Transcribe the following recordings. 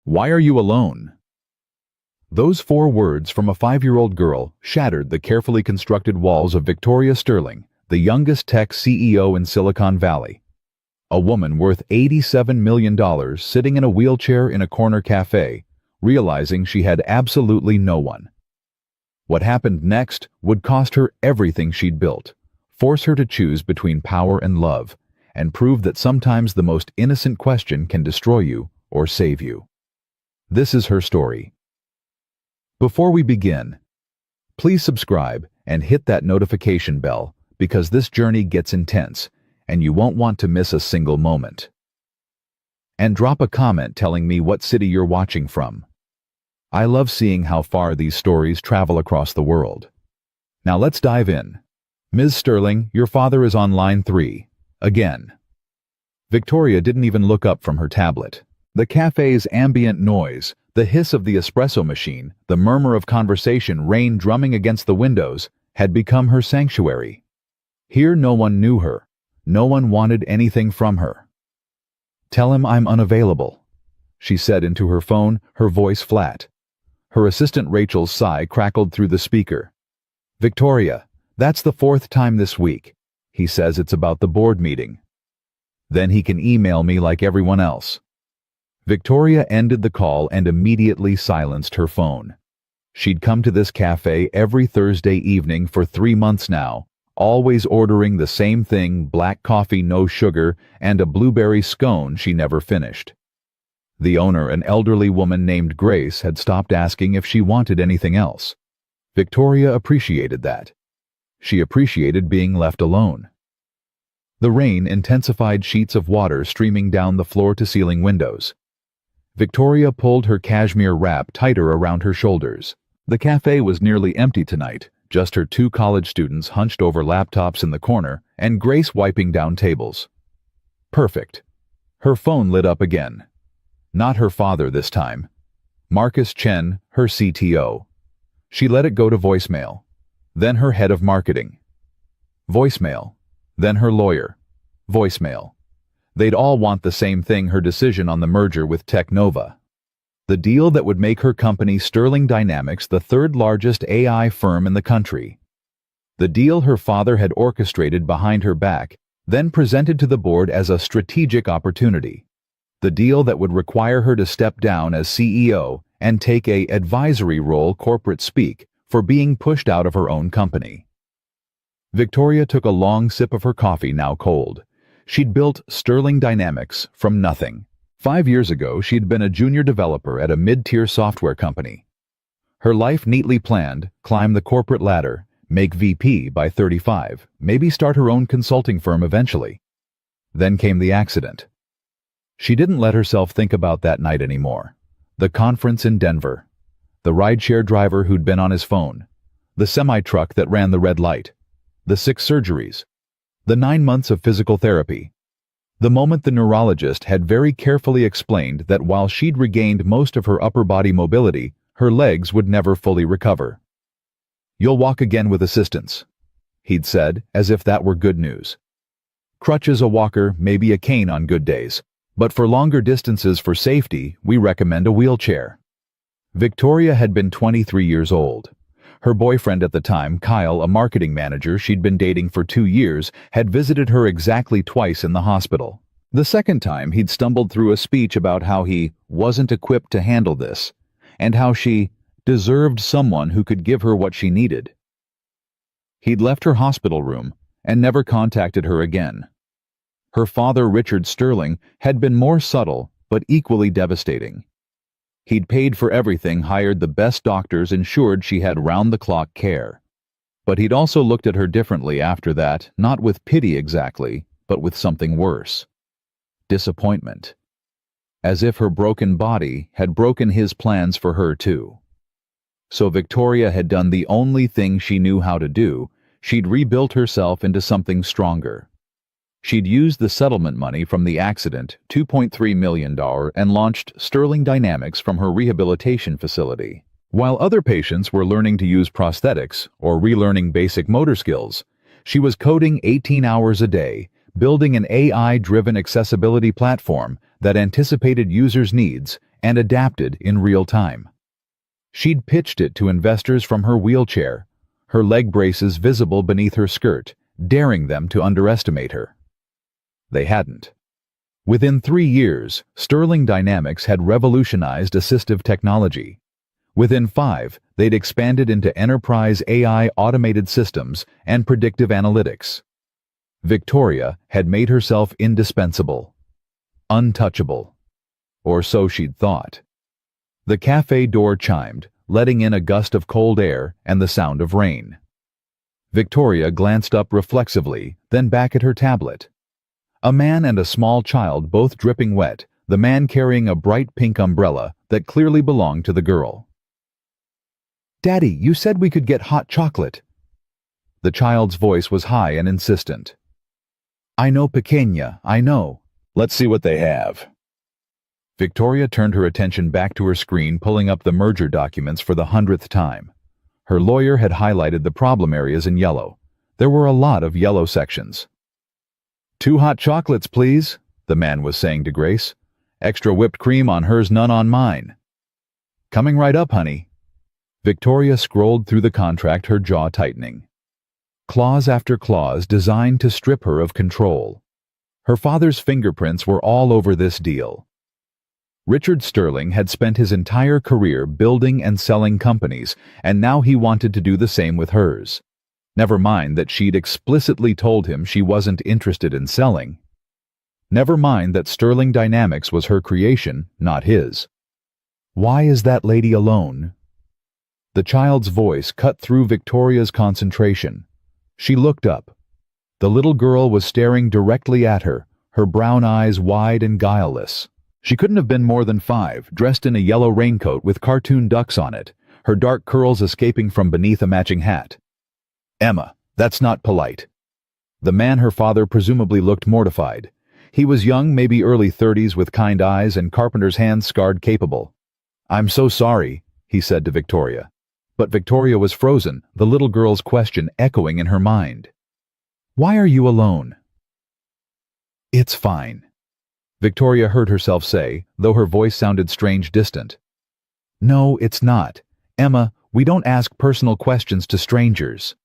Why are you alone? Those 4 words from a 5-year-old girl shattered the carefully constructed walls of Victoria Sterling, the youngest tech CEO in Silicon Valley. A woman worth $87 million sitting in a wheelchair in a corner cafe, realizing she had absolutely no one. What happened next would cost her everything she'd built, force her to choose between power and love, and prove that sometimes the most innocent question can destroy you or save you. This is her story. Before we begin, please subscribe and hit that notification bell because this journey gets intense and you won't want to miss a single moment. And drop a comment telling me what city you're watching from. I love seeing how far these stories travel across the world. Now let's dive in. Ms. Sterling, your father is on line 3. Again. Victoria didn't even look up from her tablet. The cafe's ambient noise, the hiss of the espresso machine, the murmur of conversation, rain drumming against the windows, had become her sanctuary. Here no one knew her. No one wanted anything from her. "Tell him I'm unavailable," she said into her phone, her voice flat. Her assistant Rachel's sigh crackled through the speaker. "Victoria, that's the 4th time this week. He says it's about the board meeting. Then he can email me like everyone else." Victoria ended the call and immediately silenced her phone. She'd come to this cafe every Thursday evening for 3 months now, always ordering the same thing, black coffee, no sugar, and a blueberry scone she never finished. The owner, an elderly woman named Grace, had stopped asking if she wanted anything else. Victoria appreciated that. She appreciated being left alone. The rain intensified, sheets of water streaming down the floor-to-ceiling windows. Victoria pulled her cashmere wrap tighter around her shoulders. The cafe was nearly empty tonight, just her 2 college students hunched over laptops in the corner and Grace wiping down tables. Perfect. Her phone lit up again. Not her father this time. Marcus Chen, her CTO. She let it go to voicemail. Then her head of marketing. Voicemail. Then her lawyer. Voicemail. They'd all want the same thing: her decision on the merger with Technova. The deal that would make her company Sterling Dynamics the 3rd largest AI firm in the country. The deal her father had orchestrated behind her back, then presented to the board as a strategic opportunity. The deal that would require her to step down as CEO and take a advisory role, corporate speak, for being pushed out of her own company. Victoria took a long sip of her coffee, now cold. She'd built Sterling Dynamics from nothing. 5 years ago, she'd been a junior developer at a mid-tier software company. Her life neatly planned: climb the corporate ladder, make VP by 35, maybe start her own consulting firm eventually. Then came the accident. She didn't let herself think about that night anymore. The conference in Denver. The rideshare driver who'd been on his phone. The semi-truck that ran the red light. The 6 surgeries. The 9 months of physical therapy. The moment the neurologist had very carefully explained that while she'd regained most of her upper body mobility, her legs would never fully recover. "You'll walk again with assistance," he'd said, as if that were good news. "Crutches, a walker, maybe a cane on good days. But for longer distances, for safety, we recommend a wheelchair." Victoria had been 23 years old. Her boyfriend at the time, Kyle, a marketing manager she'd been dating for 2 years, had visited her exactly twice in the hospital. The second time, he'd stumbled through a speech about how he wasn't equipped to handle this, and how she deserved someone who could give her what she needed. He'd left her hospital room and never contacted her again. Her father, Richard Sterling, had been more subtle but equally devastating. He'd paid for everything, hired the best doctors, ensured she had round-the-clock care. But he'd also looked at her differently after that, not with pity exactly, but with something worse. Disappointment. As if her broken body had broken his plans for her too. So Victoria had done the only thing she knew how to do. She'd rebuilt herself into something stronger. She'd used the settlement money from the accident, $2.3 million, and launched Sterling Dynamics from her rehabilitation facility. While other patients were learning to use prosthetics or relearning basic motor skills, she was coding 18 hours a day, building an AI-driven accessibility platform that anticipated users' needs and adapted in real time. She'd pitched it to investors from her wheelchair, her leg braces visible beneath her skirt, daring them to underestimate her. They hadn't. Within 3 years, Sterling Dynamics had revolutionized assistive technology. Within 5, they'd expanded into enterprise AI automated systems and predictive analytics. Victoria had made herself indispensable, untouchable, or so she'd thought. The cafe door chimed, letting in a gust of cold air and the sound of rain. Victoria glanced up reflexively, then back at her tablet. A man and a small child, both dripping wet, the man carrying a bright pink umbrella that clearly belonged to the girl. "Daddy, you said we could get hot chocolate." The child's voice was high and insistent. "I know, pequeña, I know. Let's see what they have." Victoria turned her attention back to her screen, pulling up the merger documents for the 100th time. Her lawyer had highlighted the problem areas in yellow. There were a lot of yellow sections. "2 hot chocolates, please," the man was saying to Grace. "Extra whipped cream on hers, none on mine." "Coming right up, honey." Victoria scrolled through the contract, her jaw tightening. Clause after clause designed to strip her of control. Her father's fingerprints were all over this deal. Richard Sterling had spent his entire career building and selling companies, and now he wanted to do the same with hers. Never mind that she'd explicitly told him she wasn't interested in selling. Never mind that Sterling Dynamics was her creation, not his. "Why is that lady alone?" The child's voice cut through Victoria's concentration. She looked up. The little girl was staring directly at her, her brown eyes wide and guileless. She couldn't have been more than 5, dressed in a yellow raincoat with cartoon ducks on it, her dark curls escaping from beneath a matching hat. "Emma, that's not polite." The man, her father, presumably looked mortified. He was young, maybe early 30s, with kind eyes and carpenter's hands, scarred capable. "I'm so sorry," he said to Victoria. But Victoria was frozen, the little girl's question echoing in her mind. "Why are you alone?" "It's fine," Victoria heard herself say, though her voice sounded strange, distant. "No, it's not. Emma, we don't ask personal questions to strangers."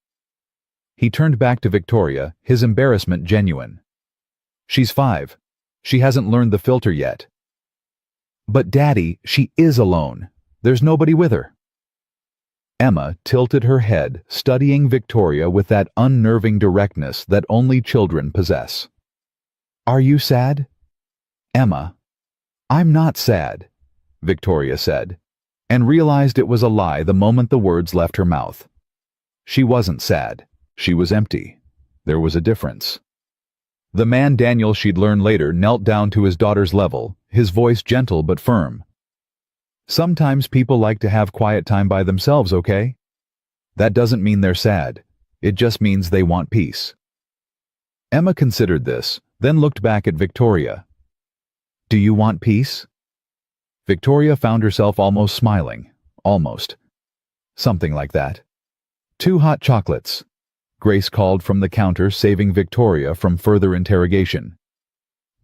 He turned back to Victoria, his embarrassment genuine. "She's 5. She hasn't learned the filter yet." "But Daddy, she is alone. There's nobody with her." Emma tilted her head, studying Victoria with that unnerving directness that only children possess. "Are you sad?" "Emma, I'm not sad," Victoria said, and realized it was a lie the moment the words left her mouth. She wasn't sad. She was empty. There was a difference. The man Daniel, she'd learn later, knelt down to his daughter's level, his voice gentle but firm. "Sometimes people like to have quiet time by themselves, okay? That doesn't mean they're sad. It just means they want peace." Emma considered this, then looked back at Victoria. "Do you want peace?" Victoria found herself almost smiling. Almost. Something like that. "2 hot chocolates," Grace called from the counter, saving Victoria from further interrogation.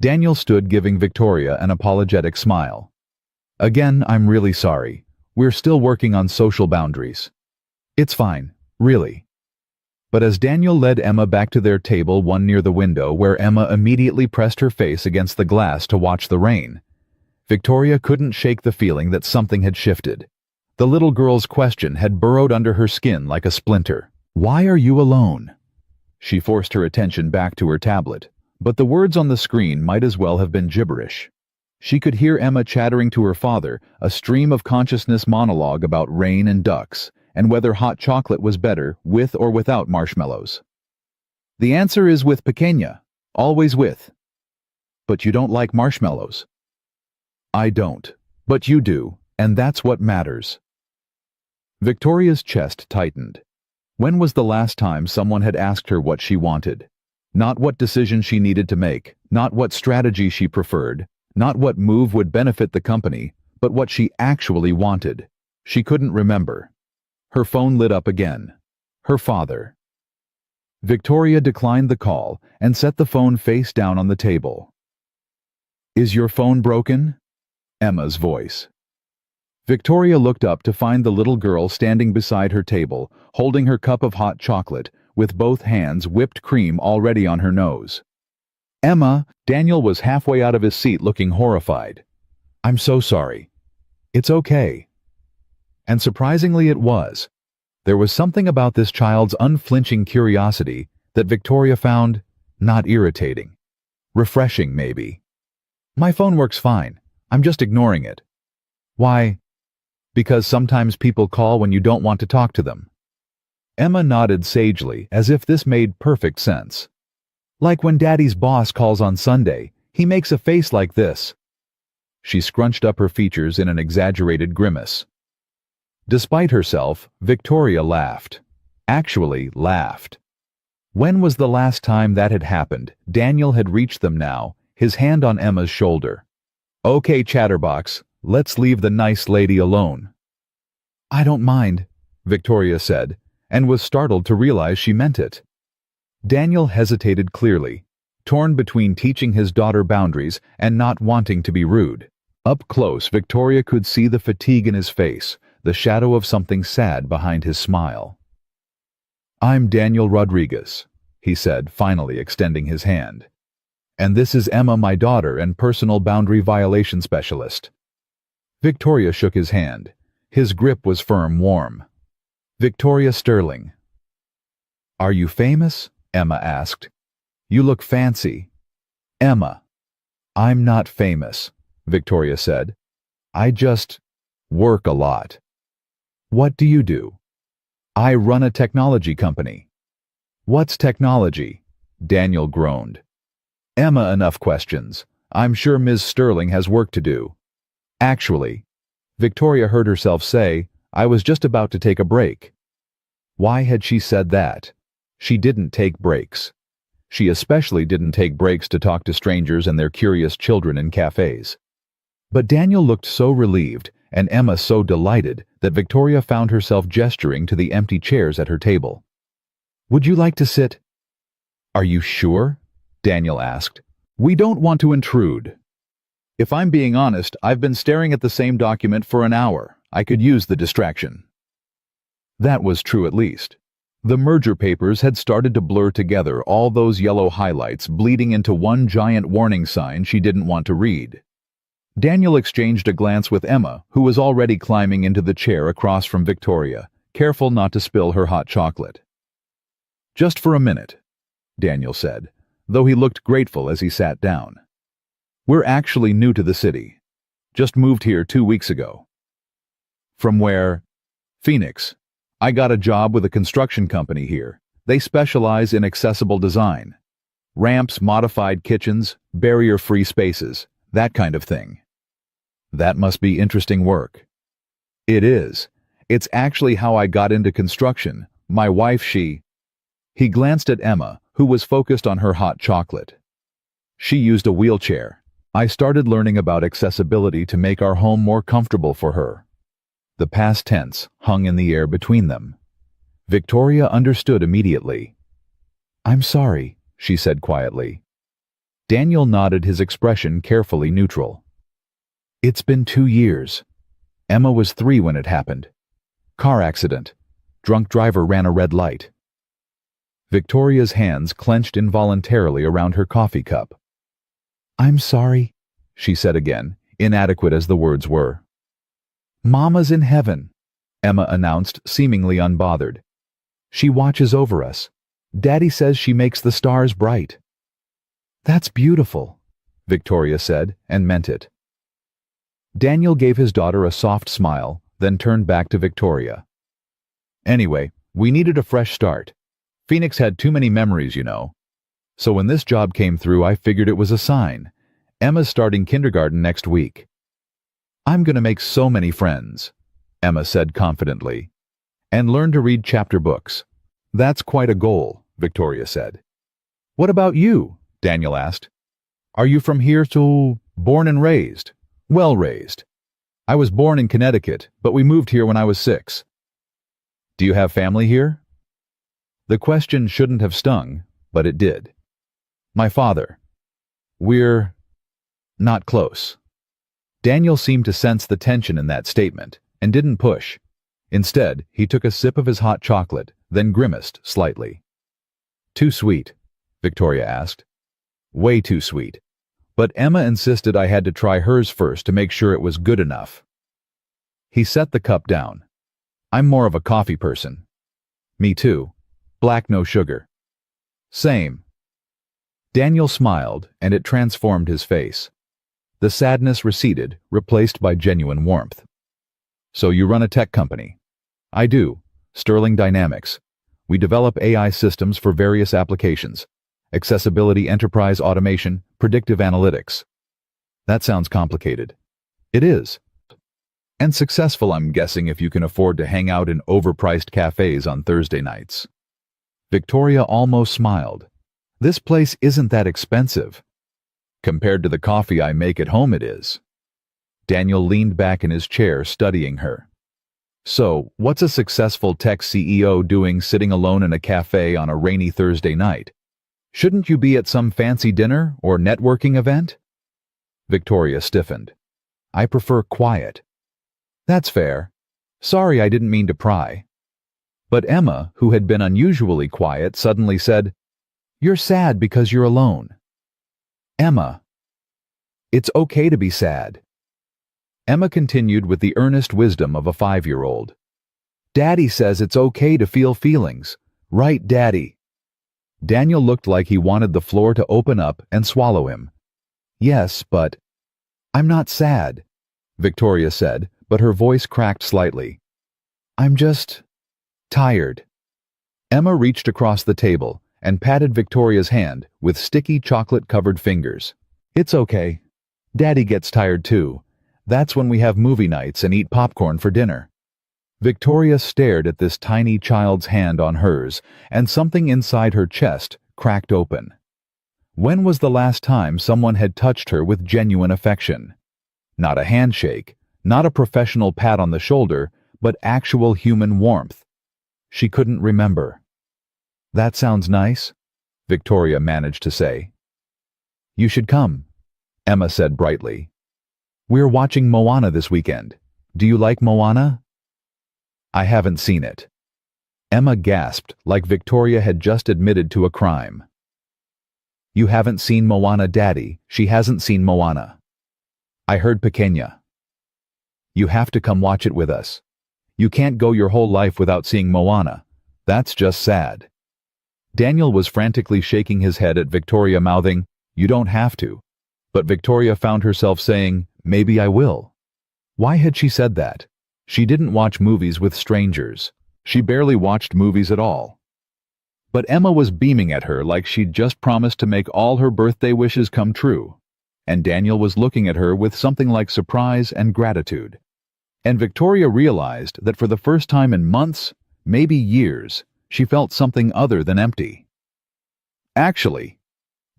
Daniel stood, giving Victoria an apologetic smile. "Again, I'm really sorry. We're still working on social boundaries." "It's fine, really." But as Daniel led Emma back to their table, one near the window, where Emma immediately pressed her face against the glass to watch the rain, Victoria couldn't shake the feeling that something had shifted. The little girl's question had burrowed under her skin like a splinter. "Why are you alone?" She forced her attention back to her tablet, but the words on the screen might as well have been gibberish. She could hear Emma chattering to her father, a stream of consciousness monologue about rain and ducks, and whether hot chocolate was better, with or without marshmallows. "The answer is with, pequeña. Always with." "But you don't like marshmallows." "I don't. But you do, and that's what matters." Victoria's chest tightened. When was the last time someone had asked her what she wanted? Not what decision she needed to make, not what strategy she preferred, not what move would benefit the company, but what she actually wanted. She couldn't remember. Her phone lit up again. Her father. Victoria declined the call and set the phone face down on the table. "Is your phone broken?" Emma's voice. Victoria looked up to find the little girl standing beside her table, holding her cup of hot chocolate, with both hands whipped cream already on her nose. "Emma," Daniel was halfway out of his seat looking horrified. "I'm so sorry." "It's okay." And surprisingly it was. There was something about this child's unflinching curiosity that Victoria found not irritating. Refreshing, maybe. "My phone works fine. I'm just ignoring it." "Why?" "Because sometimes people call when you don't want to talk to them." Emma nodded sagely, as if this made perfect sense. "Like when Daddy's boss calls on Sunday, he makes a face like this." She scrunched up her features in an exaggerated grimace. Despite herself, Victoria laughed. Actually laughed. When was the last time that had happened? Daniel had reached them now, his hand on Emma's shoulder. "Okay, chatterbox, let's leave the nice lady alone." "I don't mind," Victoria said, and was startled to realize she meant it. Daniel hesitated clearly, torn between teaching his daughter boundaries and not wanting to be rude. Up close, Victoria could see the fatigue in his face, the shadow of something sad behind his smile. "I'm Daniel Rodriguez," he said, finally extending his hand. "And this is Emma, my daughter and personal boundary violation specialist." Victoria shook his hand. His grip was firm, warm. "Victoria Sterling." "Are you famous?" Emma asked. "You look fancy." "Emma." "I'm not famous," Victoria said. "I just work a lot." "What do you do?" "I run a technology company." "What's technology?" Daniel groaned. "Emma, enough questions. I'm sure Ms. Sterling has work to do." "Actually," Victoria heard herself say, "I was just about to take a break." Why had she said that? She didn't take breaks. She especially didn't take breaks to talk to strangers and their curious children in cafes. But Daniel looked so relieved, and Emma so delighted, that Victoria found herself gesturing to the empty chairs at her table. "Would you like to sit?" "Are you sure?" Daniel asked. "We don't want to intrude." "If I'm being honest, I've been staring at the same document for an hour. I could use the distraction." That was true at least. The merger papers had started to blur together, all those yellow highlights bleeding into one giant warning sign she didn't want to read. Daniel exchanged a glance with Emma, who was already climbing into the chair across from Victoria, careful not to spill her hot chocolate. "Just for a minute," Daniel said, though he looked grateful as he sat down. "We're actually new to the city. Just moved here 2 weeks ago." "From where?" "Phoenix. I got a job with a construction company here. They specialize in accessible design. Ramps, modified kitchens, barrier-free spaces, that kind of thing." "That must be interesting work." "It is. It's actually how I got into construction. My wife, He glanced at Emma, who was focused on her hot chocolate. "She used a wheelchair. I started learning about accessibility to make our home more comfortable for her." The past tense hung in the air between them. Victoria understood immediately. "I'm sorry," she said quietly. Daniel nodded, his expression carefully neutral. "It's been 2 years. Emma was 3 when it happened. Car accident. Drunk driver ran a red light." Victoria's hands clenched involuntarily around her coffee cup. "I'm sorry," she said again, inadequate as the words were. "Mama's in heaven," Emma announced, seemingly unbothered. "She watches over us. Daddy says she makes the stars bright." "That's beautiful," Victoria said, and meant it. Daniel gave his daughter a soft smile, then turned back to Victoria. "Anyway, we needed a fresh start. Phoenix had too many memories, you know. So when this job came through, I figured it was a sign. Emma's starting kindergarten next week." "I'm going to make so many friends," Emma said confidently. "And learn to read chapter books." "That's quite a goal," Victoria said. "What about you?" Daniel asked. "Are you from here to born and raised?" "Well raised. I was born in Connecticut, but we moved here when I was 6. "Do you have family here?" The question shouldn't have stung, but it did. My father. We're not close. Daniel seemed to sense the tension in that statement and didn't push. Instead, he took a sip of his hot chocolate, then grimaced slightly. Too sweet, Victoria asked. Way too sweet. But Emma insisted I had to try hers first to make sure it was good enough. He set the cup down. I'm more of a coffee person. Me too. Black, no sugar. Same. Daniel smiled, and it transformed his face. The sadness receded, replaced by genuine warmth. So you run a tech company? I do. Sterling Dynamics. We develop AI systems for various applications. Accessibility, enterprise automation, predictive analytics. That sounds complicated. It is. And successful, I'm guessing, if you can afford to hang out in overpriced cafes on Thursday nights. Victoria almost smiled. This place isn't that expensive. Compared to the coffee I make at home, it is. Daniel leaned back in his chair, studying her. So, what's a successful tech CEO doing sitting alone in a cafe on a rainy Thursday night? Shouldn't you be at some fancy dinner or networking event? Victoria stiffened. I prefer quiet. That's fair. Sorry, I didn't mean to pry. But Emma, who had been unusually quiet, suddenly said, You're sad because you're alone. Emma. It's okay to be sad. Emma continued with the earnest wisdom of a 5-year-old. Daddy says it's okay to feel feelings. Right, Daddy? Daniel looked like he wanted the floor to open up and swallow him. Yes, but... I'm not sad, Victoria said, but her voice cracked slightly. I'm just... tired. Emma reached across the table and patted Victoria's hand with sticky chocolate-covered fingers. It's okay. Daddy gets tired too. That's when we have movie nights and eat popcorn for dinner. Victoria stared at this tiny child's hand on hers, and something inside her chest cracked open. When was the last time someone had touched her with genuine affection? Not a handshake, not a professional pat on the shoulder, but actual human warmth. She couldn't remember. That sounds nice, Victoria managed to say. You should come, Emma said brightly. We're watching Moana this weekend. Do you like Moana? I haven't seen it. Emma gasped like Victoria had just admitted to a crime. You haven't seen Moana, Daddy. She hasn't seen Moana. I heard Pequeña. You have to come watch it with us. You can't go your whole life without seeing Moana. That's just sad. Daniel was frantically shaking his head at Victoria, mouthing, You don't have to. But Victoria found herself saying, Maybe I will. Why had she said that? She didn't watch movies with strangers. She barely watched movies at all. But Emma was beaming at her like she'd just promised to make all her birthday wishes come true. And Daniel was looking at her with something like surprise and gratitude. And Victoria realized that for the first time in months, maybe years, she felt something other than empty. Actually,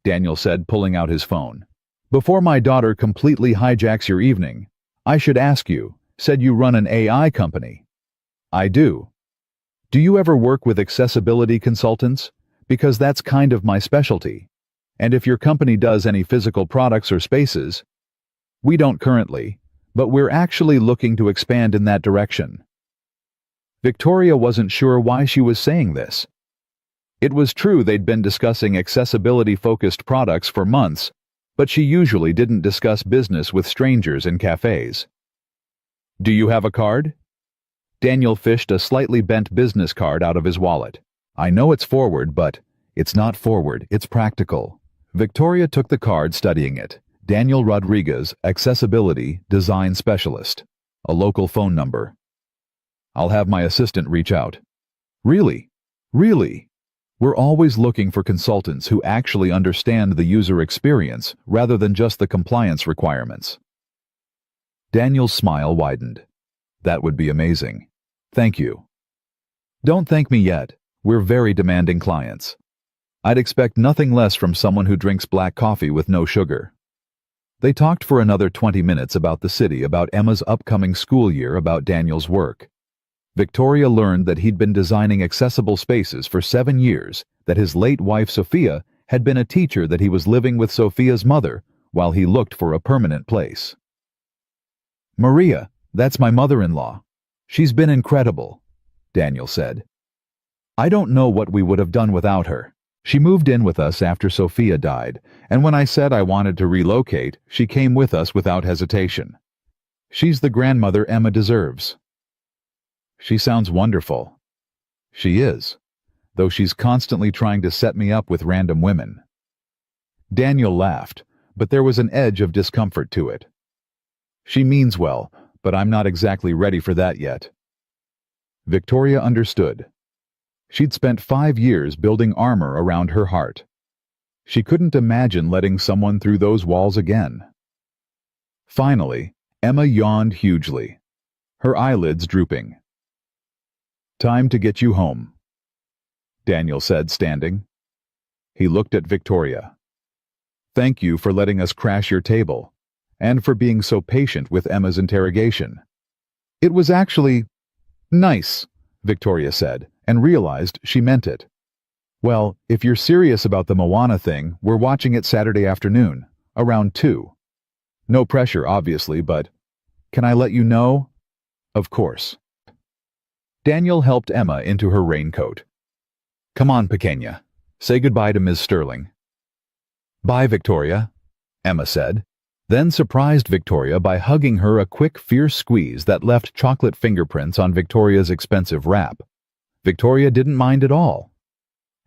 Daniel said, pulling out his phone, before my daughter completely hijacks your evening, I should ask you, said you run an AI company. I do. Do you ever work with accessibility consultants? Because that's kind of my specialty. And if your company does any physical products or spaces, we don't currently, but we're actually looking to expand in that direction. Victoria wasn't sure why she was saying this. It was true they'd been discussing accessibility-focused products for months, but she usually didn't discuss business with strangers in cafes. Do you have a card? Daniel fished a slightly bent business card out of his wallet. I know it's forward, but it's not forward, it's practical. Victoria took the card, studying it. Daniel Rodriguez, Accessibility Design Specialist. A local phone number. I'll have my assistant reach out. Really? Really? We're always looking for consultants who actually understand the user experience rather than just the compliance requirements. Daniel's smile widened. That would be amazing. Thank you. Don't thank me yet. We're very demanding clients. I'd expect nothing less from someone who drinks black coffee with no sugar. They talked for another 20 minutes about the city, about Emma's upcoming school year, about Daniel's work. Victoria learned that he'd been designing accessible spaces for 7 years, that his late wife Sophia had been a teacher, that he was living with Sophia's mother while he looked for a permanent place. "Maria, that's my mother-in-law. She's been incredible," Daniel said. "I don't know what we would have done without her. She moved in with us after Sophia died, and when I said I wanted to relocate, she came with us without hesitation. She's the grandmother Emma deserves." "She sounds wonderful." "She is, though she's constantly trying to set me up with random women." Daniel laughed, but there was an edge of discomfort to it. "She means well, but I'm not exactly ready for that yet." Victoria understood. She'd spent 5 years building armor around her heart. She couldn't imagine letting someone through those walls again. Finally, Emma yawned hugely, her eyelids drooping. "Time to get you home," Daniel said, standing. He looked at Victoria. "Thank you for letting us crash your table, and for being so patient with Emma's interrogation." "It was actually nice," Victoria said, and realized she meant it. "Well, if you're serious about the Moana thing, we're watching it Saturday afternoon, around 2. No pressure, obviously, but can I let you know?" "Of course." Daniel helped Emma into her raincoat. "Come on, Pequeña. Say goodbye to Ms. Sterling." "Bye, Victoria," Emma said, then surprised Victoria by hugging her a quick, fierce squeeze that left chocolate fingerprints on Victoria's expensive wrap. Victoria didn't mind at all.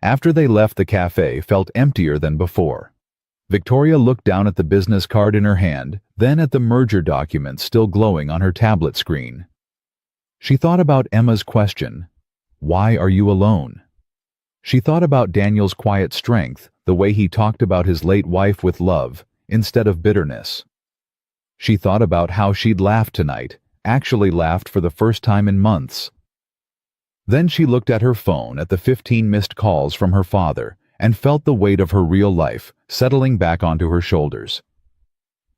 After they left, the cafe felt emptier than before. Victoria looked down at the business card in her hand, then at the merger document still glowing on her tablet screen. She thought about Emma's question, "Why are you alone?" She thought about Daniel's quiet strength, the way he talked about his late wife with love instead of bitterness. She thought about how she'd laughed tonight, actually laughed for the first time in months. Then she looked at her phone at the 15 missed calls from her father and felt the weight of her real life settling back onto her shoulders.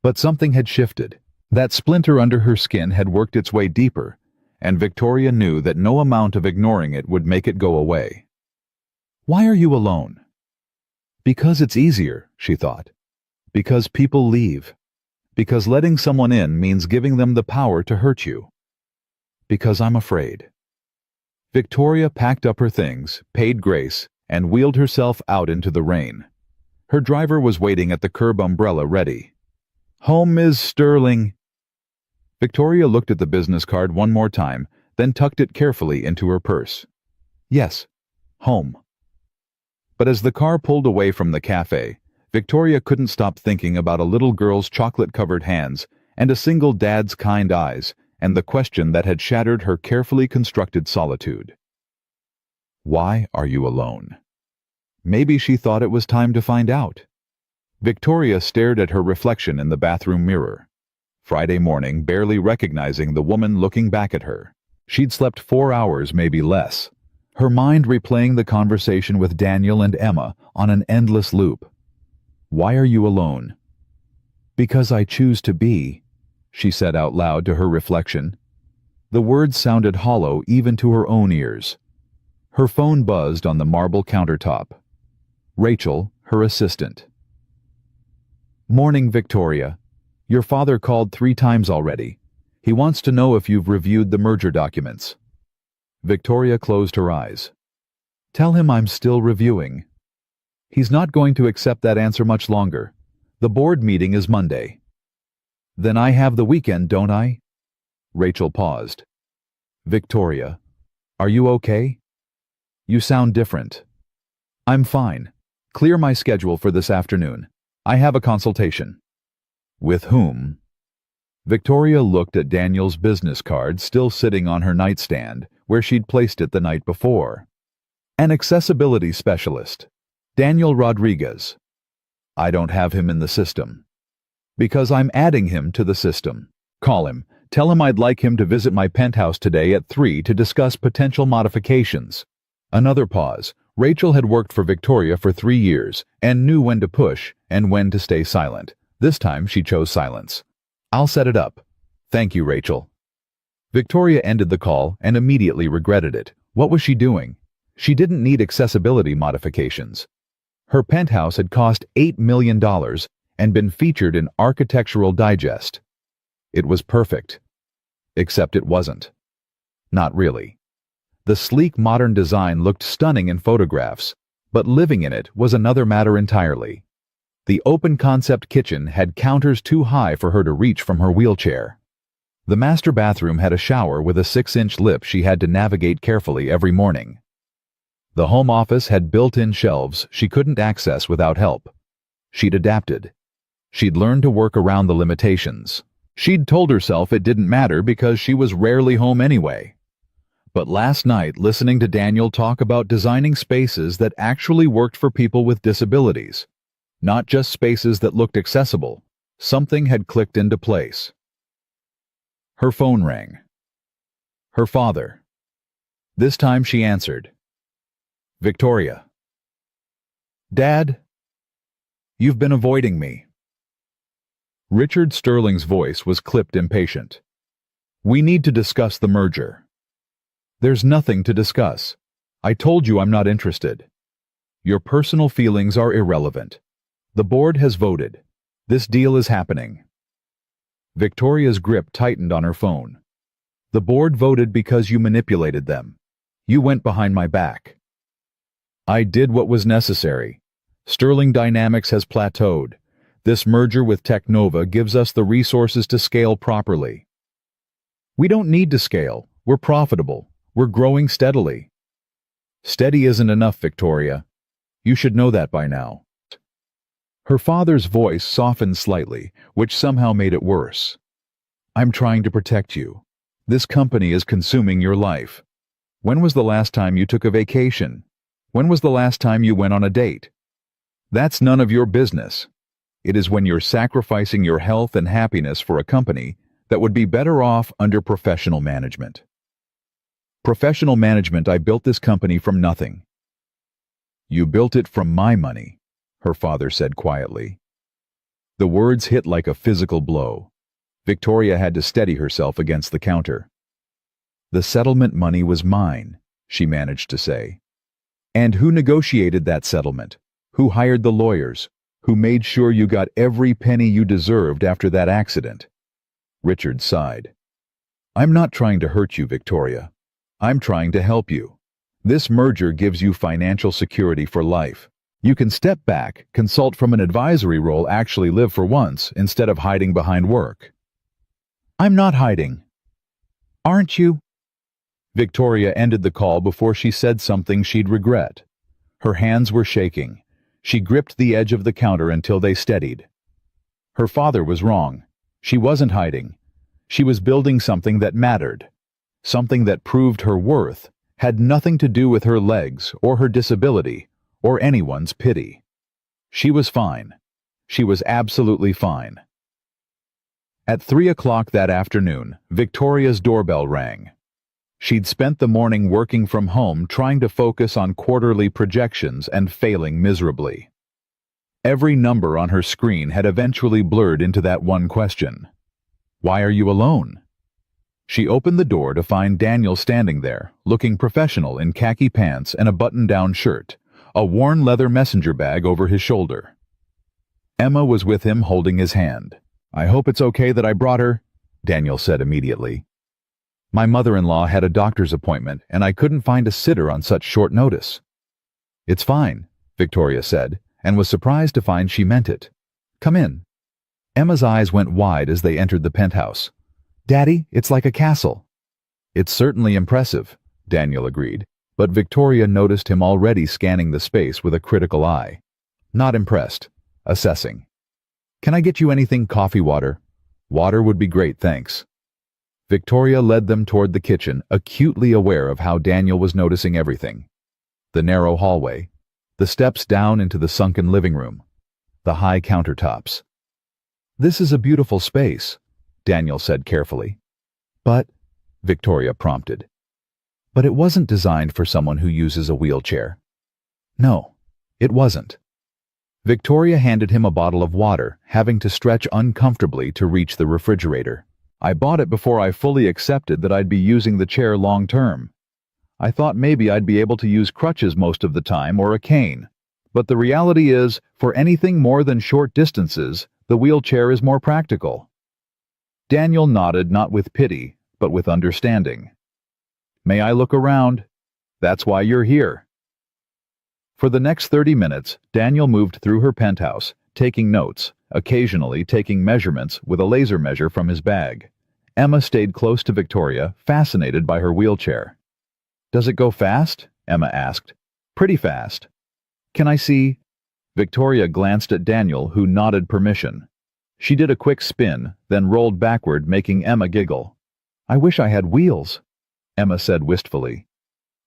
But something had shifted. That splinter under her skin had worked its way deeper, and Victoria knew that no amount of ignoring it would make it go away. "Why are you alone?" "Because it's easier," she thought. "Because people leave. Because letting someone in means giving them the power to hurt you. Because I'm afraid." Victoria packed up her things, paid Grace, and wheeled herself out into the rain. Her driver was waiting at the curb, umbrella ready. "Home, Ms. Sterling." Victoria looked at the business card one more time, then tucked it carefully into her purse. "Yes, home." But as the car pulled away from the cafe, Victoria couldn't stop thinking about a little girl's chocolate-covered hands and a single dad's kind eyes, and the question that had shattered her carefully constructed solitude. Why are you alone? Maybe she thought it was time to find out. Victoria stared at her reflection in the bathroom mirror. Friday morning, barely recognizing the woman looking back at her. She'd slept 4 hours, maybe less. Her mind replaying the conversation with Daniel and Emma on an endless loop. Why are you alone? Because I choose to be, she said out loud to her reflection. The words sounded hollow even to her own ears. Her phone buzzed on the marble countertop. Rachel, her assistant. Morning, Victoria. Your father called 3 times already. He wants to know if you've reviewed the merger documents. Victoria closed her eyes. Tell him I'm still reviewing. He's not going to accept that answer much longer. The board meeting is Monday. Then I have the weekend, don't I? Rachel paused. Victoria, are you okay? You sound different. I'm fine. Clear my schedule for this afternoon. I have a consultation. With whom? Victoria looked at Daniel's business card still sitting on her nightstand, where she'd placed it the night before. An accessibility specialist. Daniel Rodriguez. I don't have him in the system. Because I'm adding him to the system. Call him. Tell him I'd like him to visit my penthouse today at 3 to discuss potential modifications. Another pause. Rachel had worked for Victoria for 3 years and knew when to push and when to stay silent. This time she chose silence. I'll set it up. Thank you, Rachel. Victoria ended the call and immediately regretted it. What was she doing? She didn't need accessibility modifications. Her penthouse had cost $8 million and been featured in Architectural Digest. It was perfect. Except it wasn't. Not really. The sleek modern design looked stunning in photographs, but living in it was another matter entirely. The open-concept kitchen had counters too high for her to reach from her wheelchair. The master bathroom had a shower with a 6-inch lip she had to navigate carefully every morning. The home office had built-in shelves she couldn't access without help. She'd adapted. She'd learned to work around the limitations. She'd told herself it didn't matter because she was rarely home anyway. But last night, listening to Daniel talk about designing spaces that actually worked for people with disabilities, not just spaces that looked accessible, something had clicked into place. Her phone rang. Her father. This time she answered. Victoria. Dad? You've been avoiding me. Richard Sterling's voice was clipped impatient. We need to discuss the merger. There's nothing to discuss. I told you I'm not interested. Your personal feelings are irrelevant. The board has voted. This deal is happening. Victoria's grip tightened on her phone. The board voted because you manipulated them. You went behind my back. I did what was necessary. Sterling Dynamics has plateaued. This merger with Technova gives us the resources to scale properly. We don't need to scale. We're profitable. We're growing steadily. Steady isn't enough, Victoria. You should know that by now. Her father's voice softened slightly, which somehow made it worse. I'm trying to protect you. This company is consuming your life. When was the last time you took a vacation? When was the last time you went on a date? That's none of your business. It is when you're sacrificing your health and happiness for a company that would be better off under professional management. Professional management, I built this company from nothing. You built it from my money, her father said quietly. The words hit like a physical blow. Victoria had to steady herself against the counter. The settlement money was mine, she managed to say. And who negotiated that settlement? Who hired the lawyers? Who made sure you got every penny you deserved after that accident? Richard sighed. I'm not trying to hurt you, Victoria. I'm trying to help you. This merger gives you financial security for life. You can step back, consult from an advisory role, actually live for once, instead of hiding behind work. I'm not hiding. Aren't you? Victoria ended the call before she said something she'd regret. Her hands were shaking. She gripped the edge of the counter until they steadied. Her father was wrong. She wasn't hiding. She was building something that mattered. Something that proved her worth, had nothing to do with her legs or her disability or anyone's pity. She was fine. She was absolutely fine. At 3 o'clock that afternoon, Victoria's doorbell rang. She'd spent the morning working from home trying to focus on quarterly projections and failing miserably. Every number on her screen had eventually blurred into that one question. Why are you alone? She opened the door to find Daniel standing there, looking professional in khaki pants and a button-down shirt, a worn leather messenger bag over his shoulder. Emma was with him holding his hand. I hope it's okay that I brought her, Daniel said immediately. My mother-in-law had a doctor's appointment and I couldn't find a sitter on such short notice. It's fine, Victoria said, and was surprised to find she meant it. Come in. Emma's eyes went wide as they entered the penthouse. Daddy, it's like a castle. It's certainly impressive, Daniel agreed, but Victoria noticed him already scanning the space with a critical eye. Not impressed. Assessing. Can I get you anything? Coffee, water? Water would be great, thanks. Victoria led them toward the kitchen, acutely aware of how Daniel was noticing everything. The narrow hallway, the steps down into the sunken living room, the high countertops. This is a beautiful space, Daniel said carefully. But, Victoria prompted. But it wasn't designed for someone who uses a wheelchair. No, it wasn't. Victoria handed him a bottle of water, having to stretch uncomfortably to reach the refrigerator. I bought it before I fully accepted that I'd be using the chair long term. I thought maybe I'd be able to use crutches most of the time or a cane. But the reality is, for anything more than short distances, the wheelchair is more practical. Daniel nodded, not with pity, but with understanding. May I look around? That's why you're here. For the next 30 minutes, Daniel moved through her penthouse, taking notes, occasionally taking measurements with a laser measure from his bag. Emma stayed close to Victoria, fascinated by her wheelchair. Does it go fast? Emma asked. Pretty fast. Can I see? Victoria glanced at Daniel, who nodded permission. She did a quick spin, then rolled backward, making Emma giggle. I wish I had wheels, Emma said wistfully.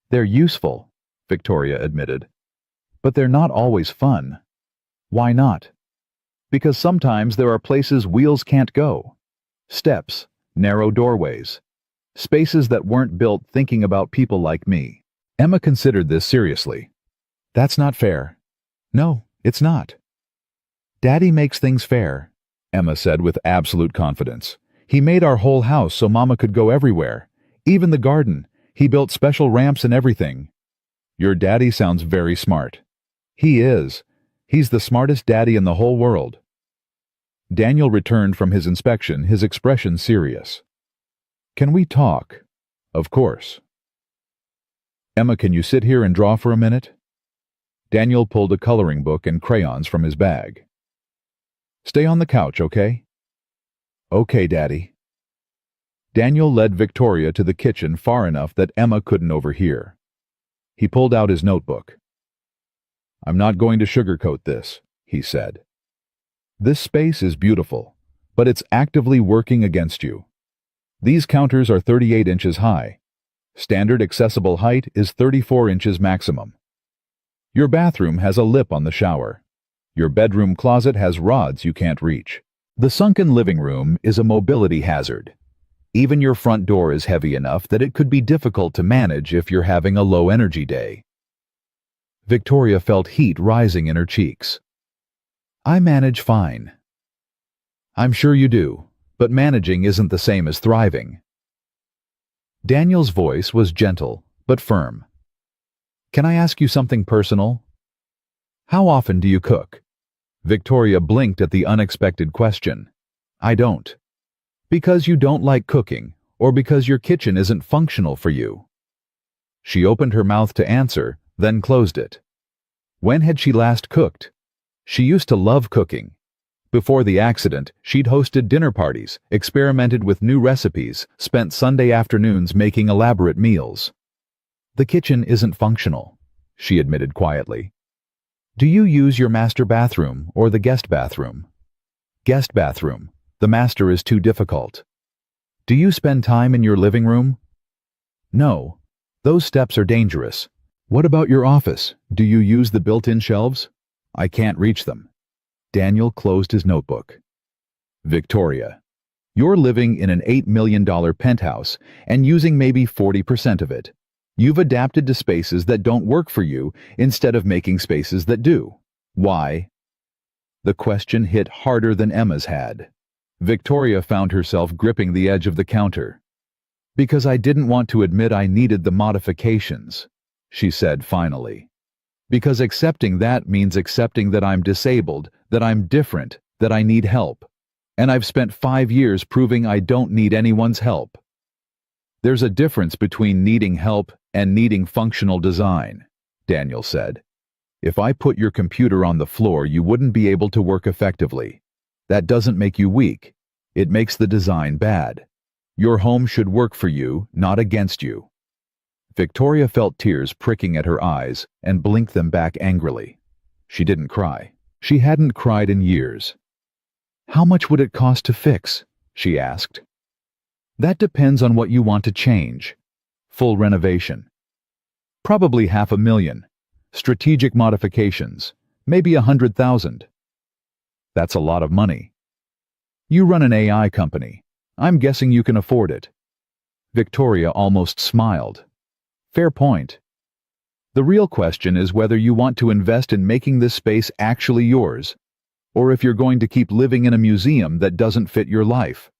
They're useful, Victoria admitted. But they're not always fun. Why not? Because sometimes there are places wheels can't go. Steps, narrow doorways, spaces that weren't built thinking about people like me. Emma considered this seriously. That's not fair. No, it's not. Daddy makes things fair, Emma said with absolute confidence. He made our whole house so Mama could go everywhere. Even the garden. He built special ramps and everything. Your daddy sounds very smart. He is. He's the smartest daddy in the whole world. Daniel returned from his inspection, his expression serious. Can we talk? Of course. Emma, can you sit here and draw for a minute? Daniel pulled a coloring book and crayons from his bag. Stay on the couch, okay? Okay, Daddy. Daniel led Victoria to the kitchen far enough that Emma couldn't overhear. He pulled out his notebook. I'm not going to sugarcoat this, he said. This space is beautiful, but it's actively working against you. These counters are 38 inches high. Standard accessible height is 34 inches maximum. Your bathroom has a lip on the shower. Your bedroom closet has rods you can't reach. The sunken living room is a mobility hazard. Even your front door is heavy enough that it could be difficult to manage if you're having a low-energy day. Victoria felt heat rising in her cheeks. I manage fine. I'm sure you do, but managing isn't the same as thriving. Daniel's voice was gentle, but firm. Can I ask you something personal? How often do you cook? Victoria blinked at the unexpected question. I don't. Because you don't like cooking, or because your kitchen isn't functional for you? She opened her mouth to answer, then closed it. When had she last cooked? She used to love cooking. Before the accident, she'd hosted dinner parties, experimented with new recipes, spent Sunday afternoons making elaborate meals. The kitchen isn't functional, she admitted quietly. Do you use your master bathroom or the guest bathroom? Guest bathroom. The master is too difficult. Do you spend time in your living room? No. Those steps are dangerous. What about your office? Do you use the built-in shelves? I can't reach them. Daniel closed his notebook. Victoria, you're living in an $8 million penthouse and using maybe 40% of it. You've adapted to spaces that don't work for you instead of making spaces that do. Why? The question hit harder than Emma's had. Victoria found herself gripping the edge of the counter. Because I didn't want to admit I needed the modifications, she said finally. Because accepting that means accepting that I'm disabled, that I'm different, that I need help. And I've spent 5 years proving I don't need anyone's help. There's a difference between needing help and needing functional design, Daniel said. If I put your computer on the floor, you wouldn't be able to work effectively. That doesn't make you weak. It makes the design bad. Your home should work for you, not against you. Victoria felt tears pricking at her eyes and blinked them back angrily. She didn't cry. She hadn't cried in years. How much would it cost to fix? She asked. That depends on what you want to change. Full renovation. Probably $500,000. Strategic modifications. Maybe 100,000. That's a lot of money. You run an AI company. I'm guessing you can afford it. Victoria almost smiled. Fair point. The real question is whether you want to invest in making this space actually yours, or if you're going to keep living in a museum that doesn't fit your life.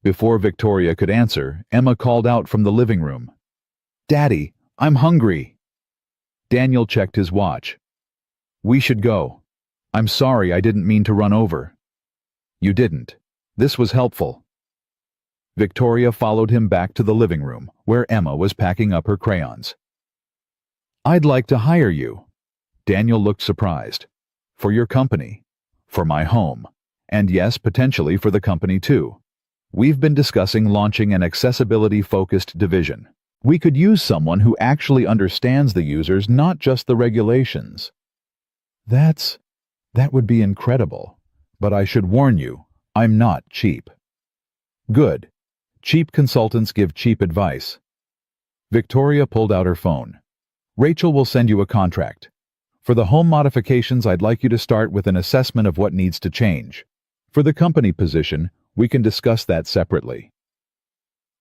Before Victoria could answer, Emma called out from the living room. "Daddy, I'm hungry." Daniel checked his watch. "We should go. I'm sorry, I didn't mean to run over." "You didn't. This was helpful." Victoria followed him back to the living room, where Emma was packing up her crayons. "I'd like to hire you." Daniel looked surprised. "For your company. For my home. And yes, potentially for the company too. We've been discussing launching an accessibility-focused division. We could use someone who actually understands the users, not just the regulations." That would be incredible. But I should warn you, I'm not cheap." "Good. Cheap consultants give cheap advice." Victoria pulled out her phone. "Rachel will send you a contract. For the home modifications, I'd like you to start with an assessment of what needs to change. For the company position, we can discuss that separately."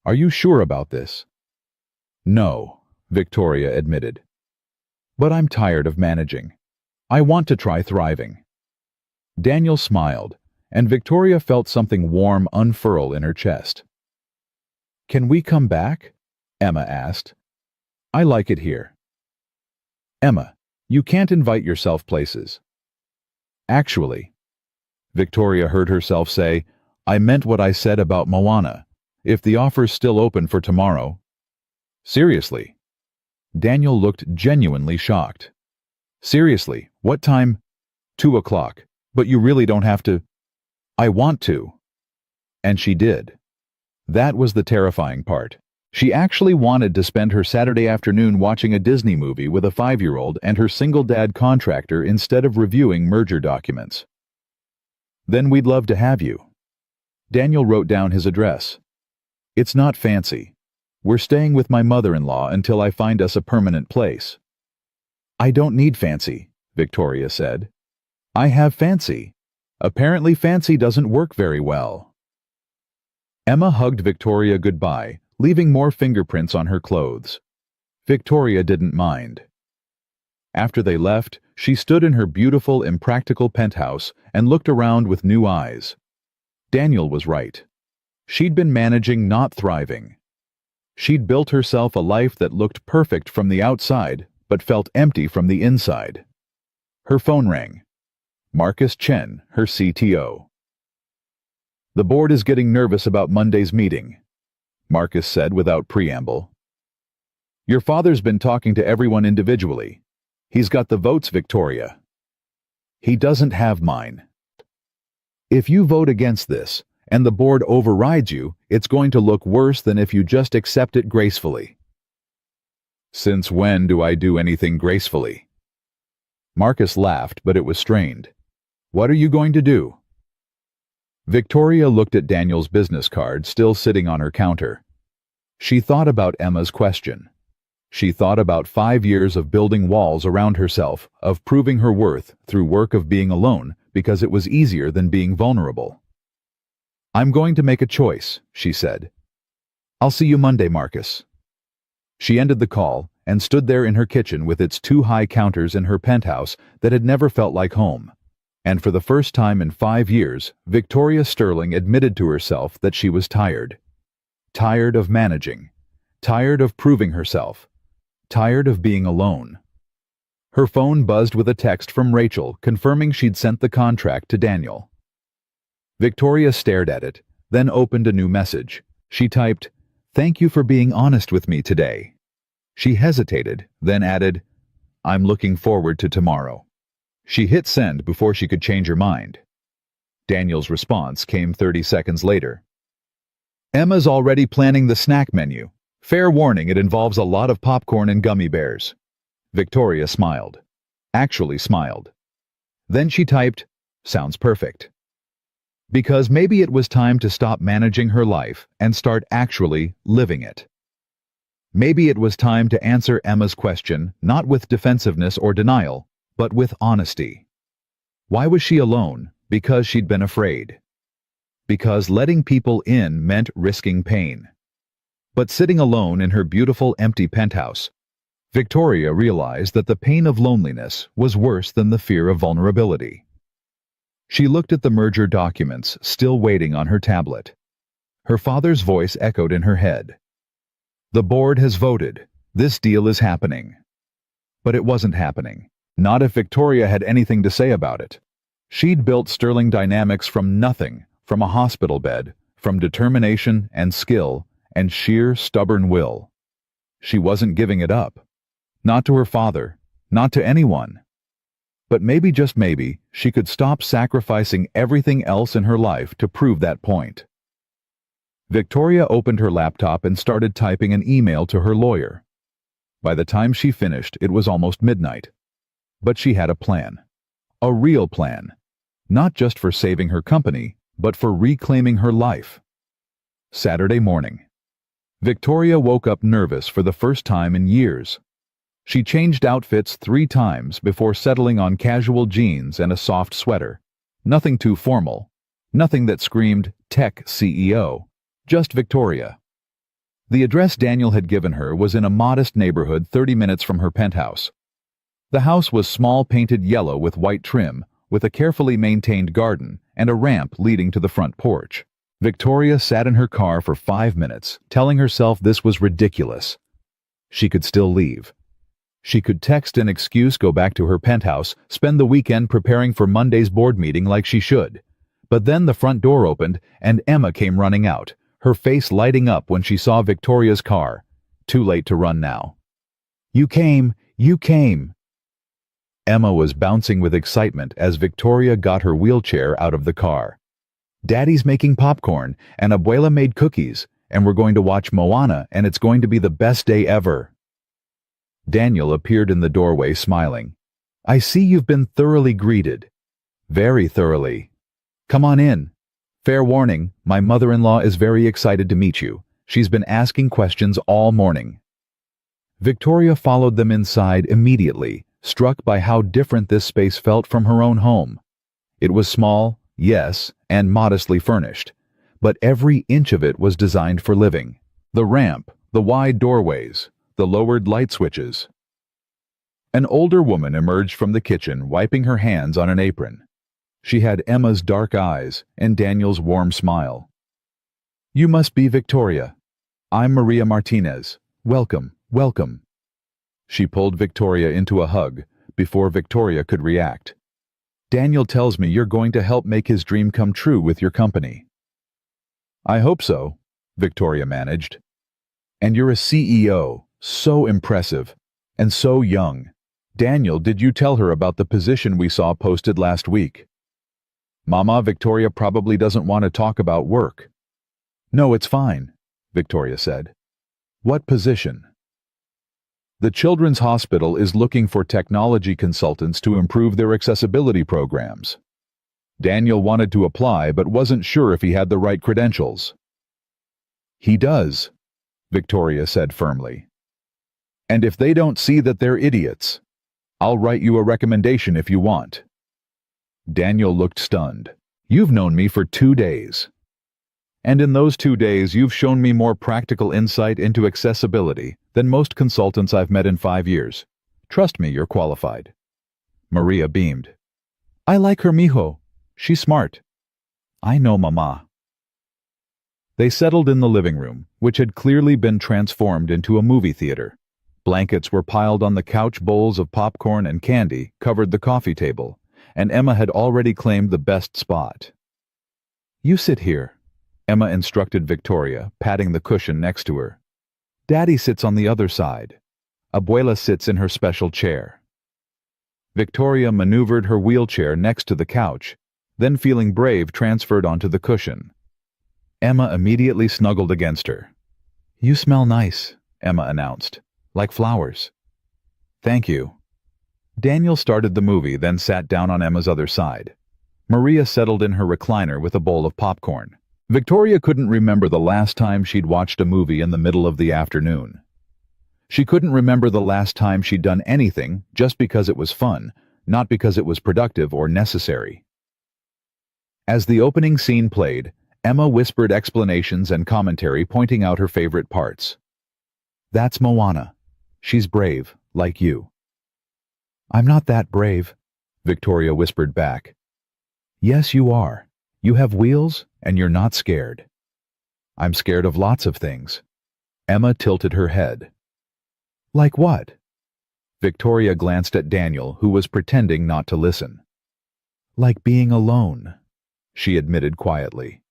"Are you sure about this?" "No," Victoria admitted. "But I'm tired of managing. I want to try thriving." Daniel smiled, and Victoria felt something warm unfurl in her chest. "Can we come back?" Emma asked. "I like it here." "Emma, you can't invite yourself places." "Actually," Victoria heard herself say, "I meant what I said about Moana. If the offer's still open for tomorrow." "Seriously?" Daniel looked genuinely shocked. "Seriously, what time?" 2 o'clock. "But you really don't have to." "I want to." And she did. That was the terrifying part. She actually wanted to spend her Saturday afternoon watching a Disney movie with a 5-year-old and her single dad contractor instead of reviewing merger documents. "Then we'd love to have you." Daniel wrote down his address. "It's not fancy. We're staying with my mother-in-law until I find us a permanent place." "I don't need fancy," Victoria said. "I have fancy. Apparently fancy doesn't work very well." Emma hugged Victoria goodbye, leaving more fingerprints on her clothes. Victoria didn't mind. After they left, she stood in her beautiful, impractical penthouse and looked around with new eyes. Daniel was right. She'd been managing, not thriving. She'd built herself a life that looked perfect from the outside, but felt empty from the inside. Her phone rang. Marcus Chen, her CTO. "The board is getting nervous about Monday's meeting," Marcus said without preamble. "Your father's been talking to everyone individually. He's got the votes, Victoria." "He doesn't have mine. If you vote against this, and the board overrides you, it's going to look worse than if you just accept it gracefully." "Since when do I do anything gracefully?" Marcus laughed, but it was strained. "What are you going to do?" Victoria looked at Daniel's business card still sitting on her counter. She thought about Emma's question. She thought about 5 years of building walls around herself, of proving her worth through work of being alone because it was easier than being vulnerable. "I'm going to make a choice," she said. "I'll see you Monday, Marcus." She ended the call and stood there in her kitchen with its 2 high counters in her penthouse that had never felt like home. And for the first time in 5 years, Victoria Sterling admitted to herself that she was tired. Tired of managing. Tired of proving herself. Tired of being alone. Her phone buzzed with a text from Rachel confirming she'd sent the contract to Daniel. Victoria stared at it, then opened a new message. She typed, "Thank you for being honest with me today." She hesitated, then added, "I'm looking forward to tomorrow." She hit send before she could change her mind. Daniel's response came 30 seconds later. "Emma's already planning the snack menu. Fair warning, it involves a lot of popcorn and gummy bears." Victoria smiled. Actually smiled. Then she typed, "Sounds perfect." Because maybe it was time to stop managing her life and start actually living it. Maybe it was time to answer Emma's question, not with defensiveness or denial, but with honesty. Why was she alone? Because she'd been afraid. Because letting people in meant risking pain. But sitting alone in her beautiful empty penthouse, Victoria realized that the pain of loneliness was worse than the fear of vulnerability. She looked at the merger documents still waiting on her tablet. Her father's voice echoed in her head. The board has voted. This deal is happening. But it wasn't happening. Not if Victoria had anything to say about it. She'd built Sterling Dynamics from nothing, from a hospital bed, from determination and skill and sheer stubborn will. She wasn't giving it up. Not to her father, not to anyone. But maybe, just maybe, she could stop sacrificing everything else in her life to prove that point. Victoria opened her laptop and started typing an email to her lawyer. By the time she finished, it was almost midnight. But she had a plan. A real plan. Not just for saving her company, but for reclaiming her life. Saturday morning. Victoria woke up nervous for the first time in years. She changed outfits 3 times before settling on casual jeans and a soft sweater. Nothing too formal. Nothing that screamed tech CEO. Just Victoria. The address Daniel had given her was in a modest neighborhood 30 minutes from her penthouse. The house was small, painted yellow with white trim, with a carefully maintained garden and a ramp leading to the front porch. Victoria sat in her car for 5 minutes, telling herself this was ridiculous. She could still leave. She could text an excuse, go back to her penthouse, spend the weekend preparing for Monday's board meeting like she should. But then the front door opened and Emma came running out, her face lighting up when she saw Victoria's car. Too late to run now. "You came! You came!" Emma was bouncing with excitement as Victoria got her wheelchair out of the car. "Daddy's making popcorn, and Abuela made cookies, and we're going to watch Moana, and it's going to be the best day ever." Daniel appeared in the doorway smiling. "I see you've been thoroughly greeted." "Very thoroughly. Come on in. Fair warning, my mother-in-law is very excited to meet you. She's been asking questions all morning." Victoria followed them inside immediately, struck by how different this space felt from her own home. It was small, yes, and modestly furnished, but every inch of it was designed for living. The ramp, the wide doorways, the lowered light switches. An older woman emerged from the kitchen, wiping her hands on an apron. She had Emma's dark eyes and Daniel's warm smile. "You must be Victoria. I'm Maria Martinez. Welcome, welcome." She pulled Victoria into a hug before Victoria could react. "Daniel tells me you're going to help make his dream come true with your company." "I hope so," Victoria managed. "And you're a CEO. So impressive. And so young. Daniel, did you tell her about the position we saw posted last week?" "Mama, Victoria probably doesn't want to talk about work." "No, it's fine," Victoria said. "What position?" "The Children's Hospital is looking for technology consultants to improve their accessibility programs. Daniel wanted to apply but wasn't sure if he had the right credentials." "He does," Victoria said firmly. "And if they don't see that they're idiots, I'll write you a recommendation if you want." Daniel looked stunned. "You've known me for 2 days. And in those 2 days you've shown me more practical insight into accessibility than most consultants I've met in 5 years. Trust me, you're qualified." Maria beamed. "I like her, mijo. She's smart." "I know, mama." They settled in the living room, which had clearly been transformed into a movie theater. Blankets were piled on the couch, bowls of popcorn and candy covered the coffee table, and Emma had already claimed the best spot. "You sit here," Emma instructed Victoria, patting the cushion next to her. "Daddy sits on the other side. Abuela sits in her special chair." Victoria maneuvered her wheelchair next to the couch, then feeling brave transferred onto the cushion. Emma immediately snuggled against her. "You smell nice," Emma announced. "Like flowers." "Thank you." Daniel started the movie, then sat down on Emma's other side. Maria settled in her recliner with a bowl of popcorn. Victoria couldn't remember the last time she'd watched a movie in the middle of the afternoon. She couldn't remember the last time she'd done anything just because it was fun, not because it was productive or necessary. As the opening scene played, Emma whispered explanations and commentary, pointing out her favorite parts. "That's Moana. She's brave, like you." "I'm not that brave," Victoria whispered back. "Yes, you are. You have wheels, and you're not scared." I'm scared of lots of things. Emma tilted her head. Like what? Victoria glanced at Daniel, who was pretending not to listen. Like being alone, she admitted quietly.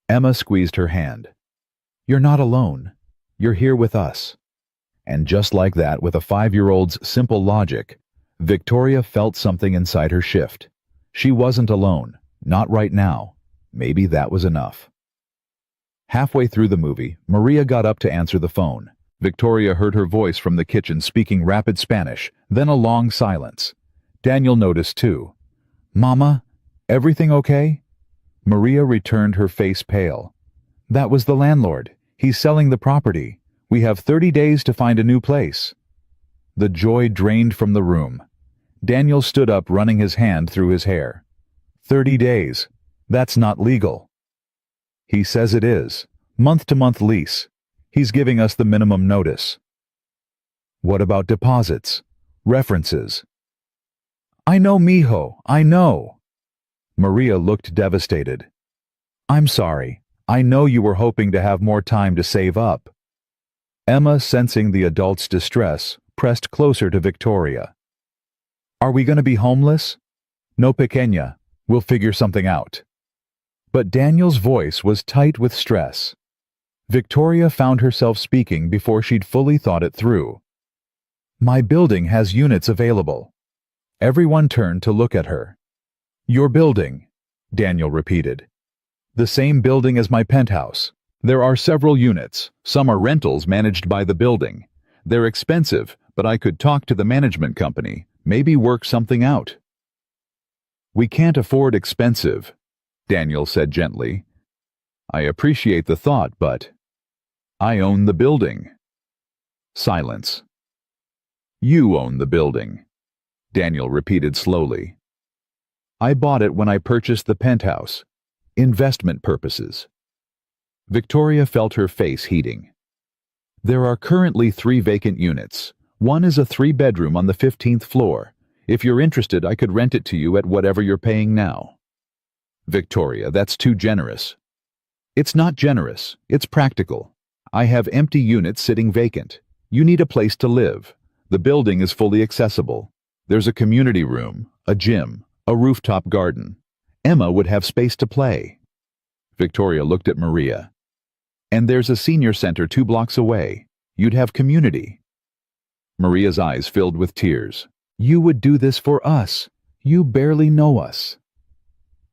Emma squeezed her hand. You're not alone. You're here with us. And just like that, with a 5-year-old's simple logic, Victoria felt something inside her shift. She wasn't alone. Not right now. Maybe that was enough. Halfway through the movie, Maria got up to answer the phone. Victoria heard her voice from the kitchen speaking rapid Spanish, then a long silence. Daniel noticed too. Mama, everything okay? Maria returned, her face pale. That was the landlord. He's selling the property. We have 30 days to find a new place. The joy drained from the room. Daniel stood up, running his hand through his hair. 30 days. That's not legal. He says it is. Month-to-month lease. He's giving us the minimum notice. What about deposits? References? I know, mijo, I know. Maria looked devastated. I'm sorry. I know you were hoping to have more time to save up. Emma, sensing the adult's distress, pressed closer to Victoria. Are we going to be homeless? No, pequeña. We'll figure something out. But Daniel's voice was tight with stress. Victoria found herself speaking before she'd fully thought it through. My building has units available. Everyone turned to look at her. Your building, Daniel repeated. The same building as my penthouse. There are several units. Some are rentals managed by the building. They're expensive, but I could talk to the management company, maybe work something out. We can't afford expensive, Daniel said gently. I appreciate the thought, but I own the building. Silence. You own the building, Daniel repeated slowly. I bought it when I purchased the penthouse. Investment purposes. Victoria felt her face heating. There are currently 3 vacant units. One is a 3-bedroom on the 15th floor. If you're interested, I could rent it to you at whatever you're paying now. Victoria, that's too generous. It's not generous, it's practical. I have empty units sitting vacant. You need a place to live. The building is fully accessible. There's a community room, a gym, a rooftop garden. Emma would have space to play. Victoria looked at Maria. And there's a senior center 2 blocks away. You'd have community. Maria's eyes filled with tears. You would do this for us. You barely know us.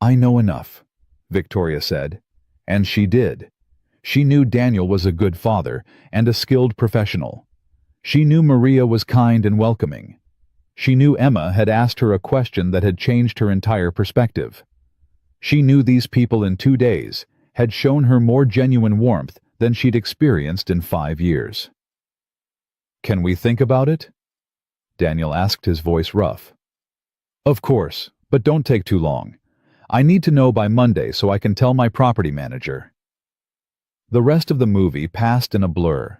I know enough, Victoria said. And she did. She knew Daniel was a good father and a skilled professional. She knew Maria was kind and welcoming. She knew Emma had asked her a question that had changed her entire perspective. She knew these people in 2 days had shown her more genuine warmth than she'd experienced in 5 years. Can we think about it? Daniel asked, his voice rough. Of course, but don't take too long. I need to know by Monday so I can tell my property manager. The rest of the movie passed in a blur.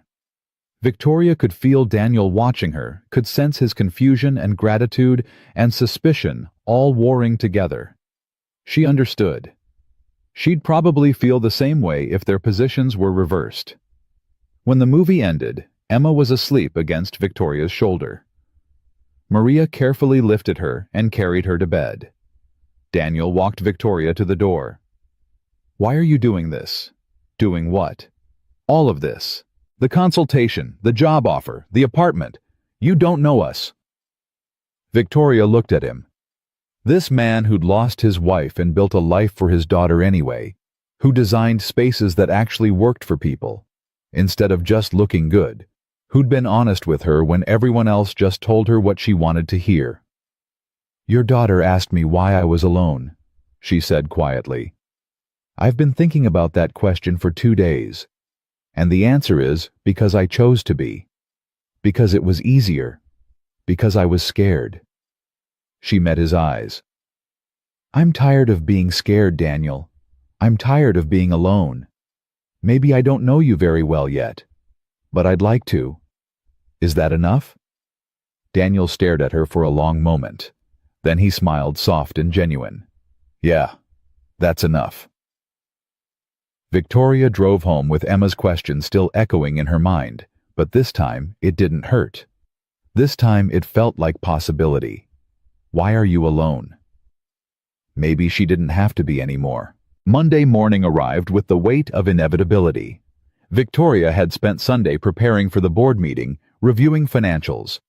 Victoria could feel Daniel watching her, could sense his confusion and gratitude and suspicion all warring together. She understood. She'd probably feel the same way if their positions were reversed. When the movie ended, Emma was asleep against Victoria's shoulder. Maria carefully lifted her and carried her to bed. Daniel walked Victoria to the door. Why are you doing this? Doing what? All of this. The consultation, the job offer, the apartment. You don't know us. Victoria looked at him. This man who'd lost his wife and built a life for his daughter anyway, who designed spaces that actually worked for people, instead of just looking good, who'd been honest with her when everyone else just told her what she wanted to hear. Your daughter asked me why I was alone, she said quietly. I've been thinking about that question for 2 days, and the answer is because I chose to be. Because it was easier. Because I was scared. She met his eyes. I'm tired of being scared, Daniel. I'm tired of being alone. Maybe I don't know you very well yet, but I'd like to. Is that enough? Daniel stared at her for a long moment. Then he smiled, soft and genuine. Yeah, that's enough. Victoria drove home with Emma's question still echoing in her mind, but this time it didn't hurt. This time it felt like possibility. Why are you alone? Maybe she didn't have to be anymore. Monday morning arrived with the weight of inevitability. Victoria had spent Sunday preparing for the board meeting, reviewing financials,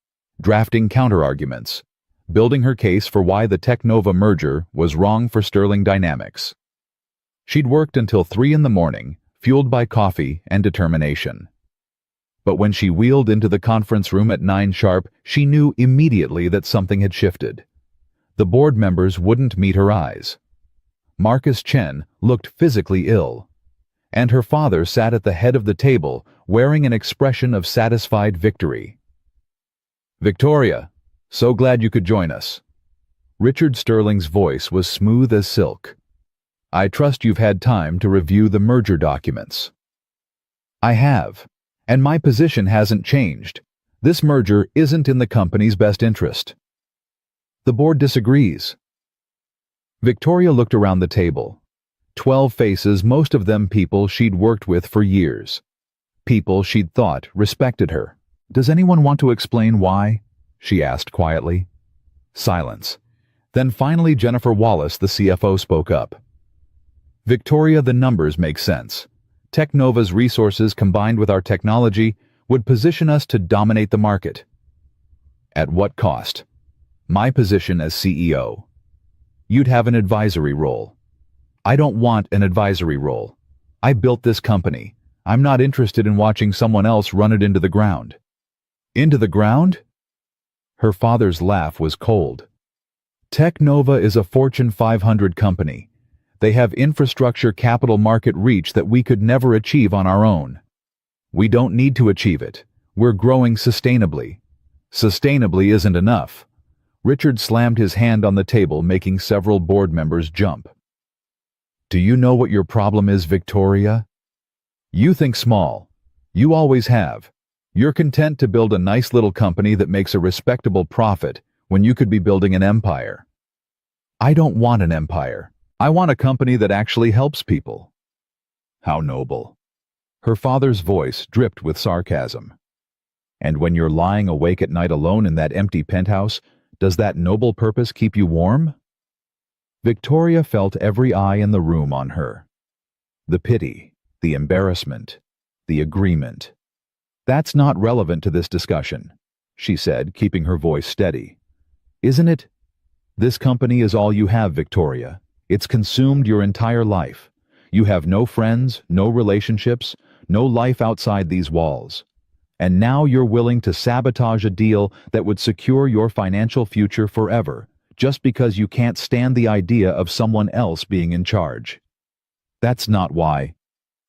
drafting counterarguments, building her case for why the Technova merger was wrong for Sterling Dynamics. She'd worked until 3 in the morning, fueled by coffee and determination. But when she wheeled into the conference room at 9 sharp, she knew immediately that something had shifted. The board members wouldn't meet her eyes. Marcus Chen looked physically ill, and her father sat at the head of the table wearing an expression of satisfied victory. "Victoria, so glad you could join us." Richard Sterling's voice was smooth as silk. "I trust you've had time to review the merger documents." "I have, and my position hasn't changed. This merger isn't in the company's best interest." "The board disagrees." Victoria looked around the table. 12 faces, most of them people she'd worked with for years. People she'd thought respected her. "Does anyone want to explain why?" she asked quietly. Silence. Then finally Jennifer Wallace, the CFO, spoke up. "Victoria, the numbers make sense. Technova's resources combined with our technology would position us to dominate the market." "At what cost?" "My position as CEO. You'd have an advisory role." "I don't want an advisory role. I built this company. I'm not interested in watching someone else run it into the ground." "Into the ground?" Her father's laugh was cold. "Technova is a Fortune 500 company. They have infrastructure capital market reach that we could never achieve on our own. We don't need to achieve it. We're growing sustainably." "Sustainably isn't enough." Richard slammed his hand on the table, making several board members jump. "Do you know what your problem is, Victoria? You think small. You always have. You're content to build a nice little company that makes a respectable profit when you could be building an empire." "I don't want an empire. I want a company that actually helps people." "How noble." Her father's voice dripped with sarcasm. "And when you're lying awake at night alone in that empty penthouse, does that noble purpose keep you warm?" Victoria felt every eye in the room on her. The pity, the embarrassment, the agreement. "That's not relevant to this discussion," she said, keeping her voice steady. "Isn't it? This company is all you have, Victoria. It's consumed your entire life. You have no friends, no relationships, no life outside these walls. And now you're willing to sabotage a deal that would secure your financial future forever, just because you can't stand the idea of someone else being in charge." "That's not why."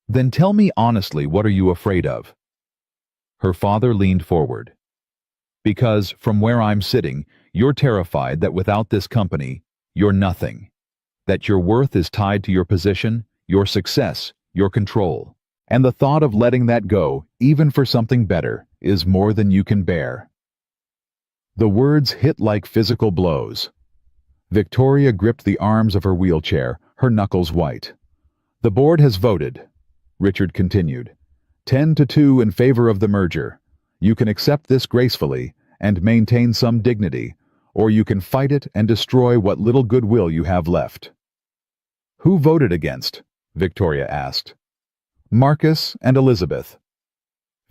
"Then tell me honestly, what are you afraid of?" Her father leaned forward. "Because, from where I'm sitting, you're terrified that without this company, you're nothing. That your worth is tied to your position, your success, your control. And the thought of letting that go, even for something better, is more than you can bear." The words hit like physical blows. Victoria gripped the arms of her wheelchair, her knuckles white. "The board has voted," Richard continued. 10-2 in favor of the merger. You can accept this gracefully and maintain some dignity, or you can fight it and destroy what little goodwill you have left." "Who voted against?" Victoria asked. "Marcus and Elizabeth."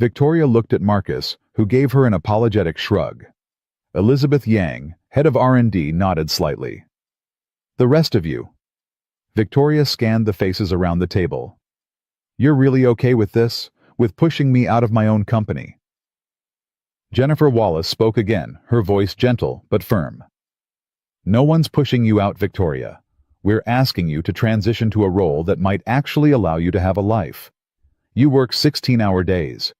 Victoria looked at Marcus, who gave her an apologetic shrug. Elizabeth Yang, head of R&D, nodded slightly. "The rest of you?" Victoria scanned the faces around the table. "You're really okay with this? With pushing me out of my own company?" Jennifer Wallace spoke again, her voice gentle but firm. "No one's pushing you out, Victoria. We're asking you to transition to a role that might actually allow you to have a life. You work 16-hour days.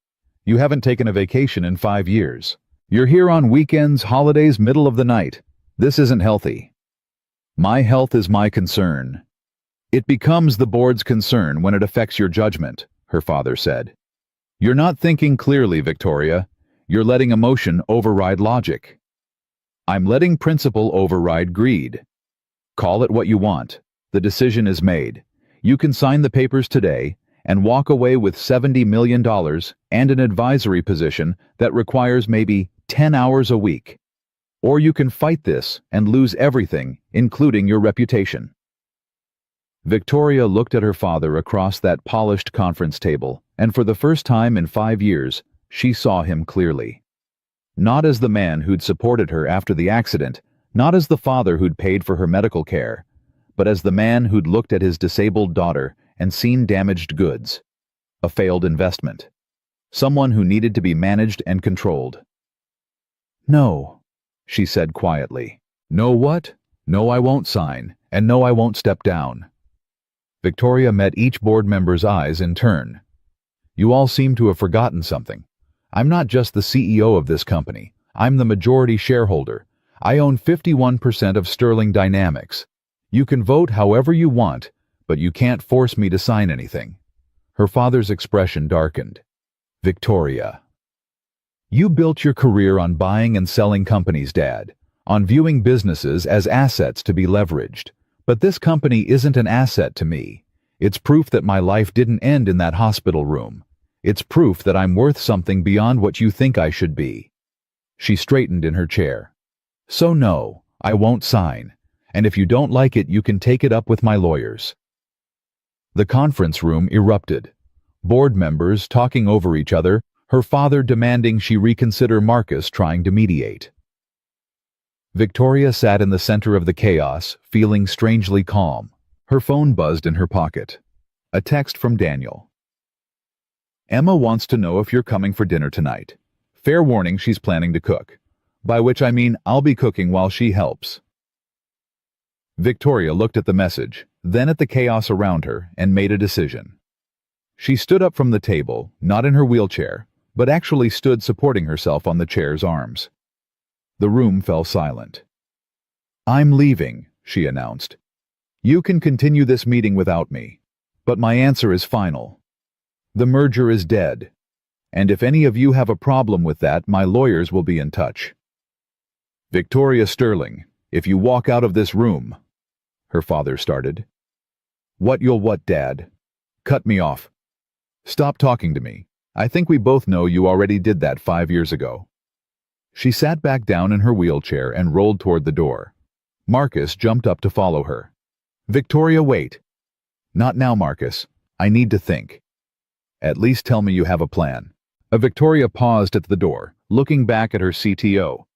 You haven't taken a vacation in 5 years. You're here on weekends, holidays, middle of the night. This isn't healthy." "My health is my concern." "It becomes the board's concern when it affects your judgment," her father said. "You're not thinking clearly, Victoria. You're letting emotion override logic." "I'm letting principle override greed. Call it what you want. The decision is made. You can sign the papers today and walk away with $70 million and an advisory position that requires maybe 10 hours a week. Or you can fight this and lose everything, including your reputation. Victoria looked at her father across that polished conference table, and for the first time in 5 years, she saw him clearly. Not as the man who'd supported her after the accident, not as the father who'd paid for her medical care, but as the man who'd looked at his disabled daughter and seen damaged goods. A failed investment. Someone who needed to be managed and controlled. "No," she said quietly. "No what? No, I won't sign, and no, I won't step down." Victoria met each board member's eyes in turn. "You all seem to have forgotten something. I'm not just the CEO of this company. I'm the majority shareholder. I own 51% of Sterling Dynamics. You can vote however you want, but you can't force me to sign anything." Her father's expression darkened. "Victoria, you built your career on buying and selling companies, Dad, on viewing businesses as assets to be leveraged. But this company isn't an asset to me. It's proof that my life didn't end in that hospital room. It's proof that I'm worth something beyond what you think I should be." She straightened in her chair. "So no, I won't sign. And if you don't like it, you can take it up with my lawyers." The conference room erupted. Board members talking over each other, her father demanding she reconsider, Marcus trying to mediate. Victoria sat in the center of the chaos, feeling strangely calm. Her phone buzzed in her pocket. A text from Daniel. "Emma wants to know if you're coming for dinner tonight. Fair warning, she's planning to cook. By which I mean I'll be cooking while she helps." Victoria looked at the message, then at the chaos around her, and made a decision. She stood up from the table, not in her wheelchair, but actually stood supporting herself on the chair's arms. The room fell silent. "I'm leaving," she announced. "You can continue this meeting without me, but my answer is final. The merger is dead, and if any of you have a problem with that, my lawyers will be in touch." "Victoria Sterling, if you walk out of this room," her father started. You'll what, Dad?" "Cut me off. Stop talking to me. I think we both know you already did that 5 years ago." She sat back down in her wheelchair and rolled toward the door. Marcus jumped up to follow her. "Victoria, wait." "Not now, Marcus. I need to think." "At least tell me you have a plan." Victoria paused at the door, looking back at her CTO,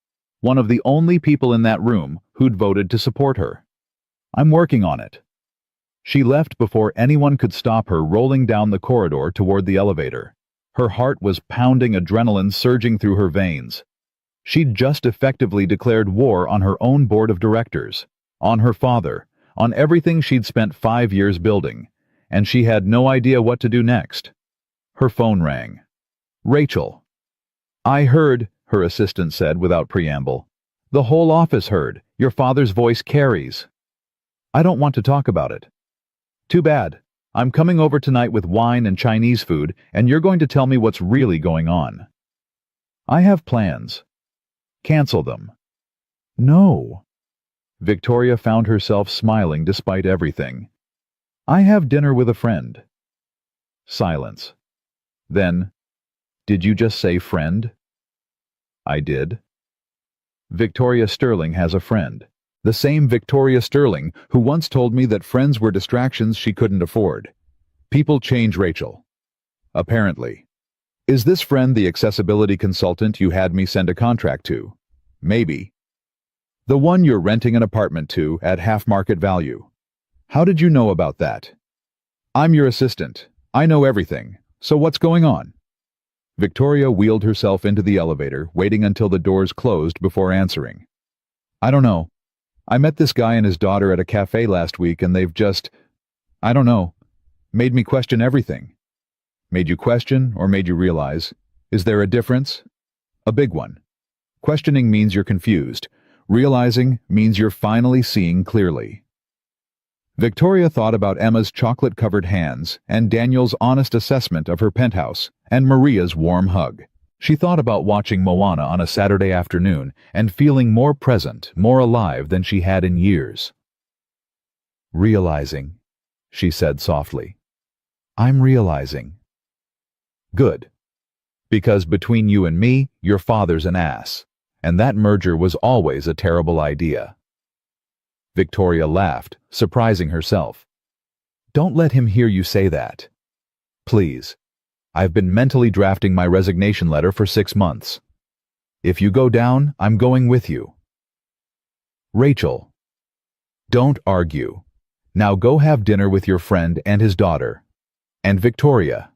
one of the only people in that room who'd voted to support her. "I'm working on it." She left before anyone could stop her, rolling down the corridor toward the elevator. Her heart was pounding, adrenaline surging through her veins. She'd just effectively declared war on her own board of directors, on her father, on everything she'd spent 5 years building, and she had no idea what to do next. Her phone rang. "Rachel." "I heard," her assistant said without preamble. "The whole office heard. Your father's voice carries." "I don't want to talk about it." "Too bad. I'm coming over tonight with wine and Chinese food, and you're going to tell me what's really going on." "I have plans." "Cancel them." "No." Victoria found herself smiling despite everything. "I have dinner with a friend." Silence. Then, "Did you just say friend?" "I did." Victoria Sterling has a friend. The same Victoria Sterling who once told me that friends were distractions she couldn't afford. People change, Rachel. Apparently. Is this friend the accessibility consultant you had me send a contract to? Maybe. The one you're renting an apartment to at half market value. How did you know about that? I'm your assistant. I know everything. So what's going on? Victoria wheeled herself into the elevator, waiting until the doors closed before answering. I don't know. I met this guy and his daughter at a cafe last week and they've just, I don't know, made me question everything. Made you question or made you realize? Is there a difference? A big one. Questioning means you're confused. Realizing means you're finally seeing clearly. Victoria thought about Emma's chocolate-covered hands and Daniel's honest assessment of her penthouse and Maria's warm hug. She thought about watching Moana on a Saturday afternoon and feeling more present, more alive than she had in years. Realizing. she said softly. I'm realizing. Good. Because between you and me, your father's an ass. And that merger was always a terrible idea. Victoria laughed, surprising herself. Don't let him hear you say that. Please. I've been mentally drafting my resignation letter for 6 months. If you go down, I'm going with you. Rachel. Don't argue. Now go have dinner with your friend and his daughter. And Victoria.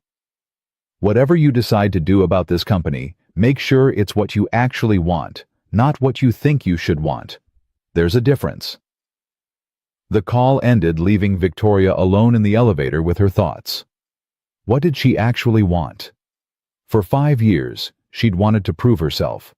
Whatever you decide to do about this company, make sure it's what you actually want, not what you think you should want. There's a difference. The call ended, leaving Victoria alone in the elevator with her thoughts. What did she actually want? For 5 years, she'd wanted to prove herself.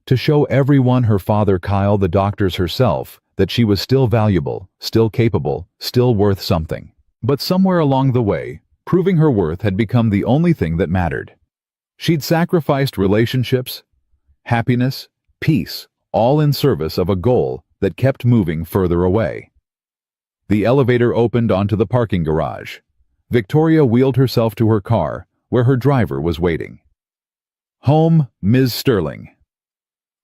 To show everyone, her father, Kyle, the doctors, herself, that she was still valuable, still capable, still worth something. But somewhere along the way, proving her worth had become the only thing that mattered. She'd sacrificed relationships, happiness, peace, all in service of a goal that kept moving further away. The elevator opened onto the parking garage. Victoria wheeled herself to her car, where her driver was waiting. Home, Ms. Sterling.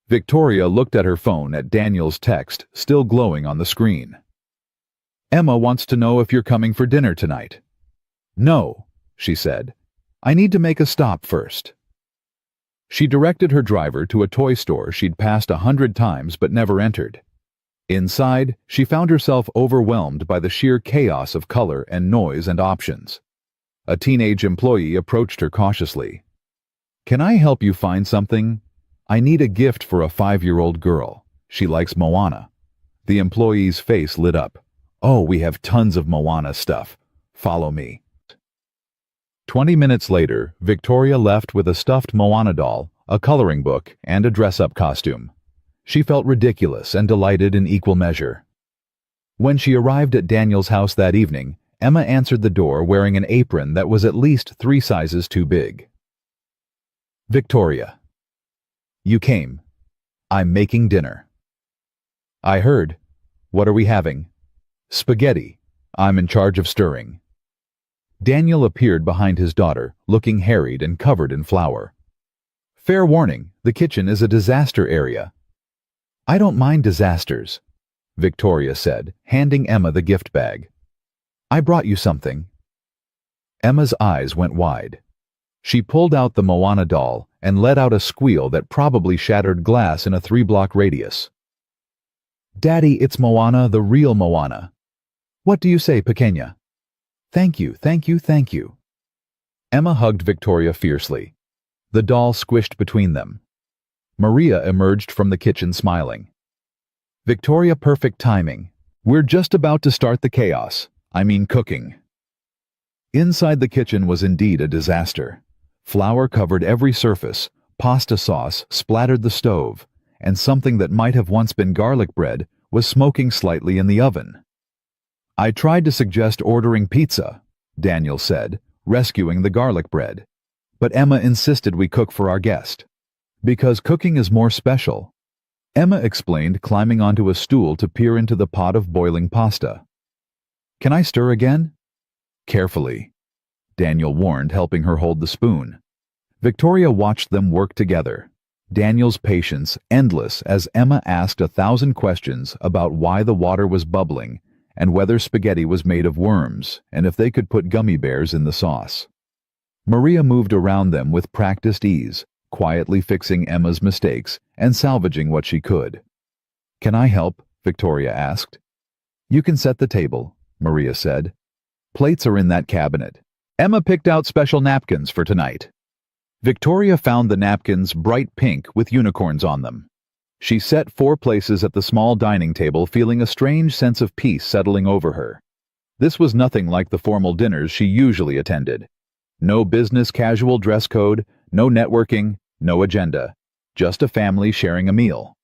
Victoria looked at her phone at Daniel's text, still glowing on the screen. Emma wants to know if you're coming for dinner tonight. No, she said. I need to make a stop first. She directed her driver to a toy store she'd passed 100 times but never entered. Inside, she found herself overwhelmed by the sheer chaos of color and noise and options. A teenage employee approached her cautiously. Can I help you find something? I need a gift for a 5-year-old girl. She likes Moana. The employee's face lit up. Oh, we have tons of Moana stuff. Follow me. 20 minutes later, Victoria left with a stuffed Moana doll, a coloring book, and a dress-up costume. She felt ridiculous and delighted in equal measure. When she arrived at Daniel's house that evening, Emma answered the door wearing an apron that was at least 3 sizes too big. Victoria. You came. I'm making dinner. I heard. What are we having? Spaghetti. I'm in charge of stirring. Daniel appeared behind his daughter, looking harried and covered in flour. Fair warning, the kitchen is a disaster area. I don't mind disasters, Victoria said, handing Emma the gift bag. I brought you something. Emma's eyes went wide. She pulled out the Moana doll and let out a squeal that probably shattered glass in a 3-block radius. Daddy, it's Moana, the real Moana. What do you say, Pequeña? Thank you, thank you, thank you. Emma hugged Victoria fiercely. The doll squished between them. Maria emerged from the kitchen smiling. Victoria, perfect timing. We're just about to start the chaos. I mean cooking. Inside the kitchen was indeed a disaster. Flour covered every surface, pasta sauce splattered the stove, and something that might have once been garlic bread was smoking slightly in the oven. I tried to suggest ordering pizza, Daniel said, rescuing the garlic bread. But Emma insisted we cook for our guest. Because cooking is more special. Emma explained, climbing onto a stool to peer into the pot of boiling pasta. Can I stir again? Carefully, Daniel warned, helping her hold the spoon. Victoria watched them work together. Daniel's patience endless as Emma asked 1,000 questions about why the water was bubbling and whether spaghetti was made of worms, and if they could put gummy bears in the sauce. Maria moved around them with practiced ease, quietly fixing Emma's mistakes and salvaging what she could. Can I help? Victoria asked. You can set the table, Maria said. Plates are in that cabinet. Emma picked out special napkins for tonight. Victoria found the napkins bright pink with unicorns on them. She set 4 places at the small dining table, feeling a strange sense of peace settling over her. This was nothing like the formal dinners she usually attended. No business casual dress code, no networking, no agenda. Just a family sharing a meal.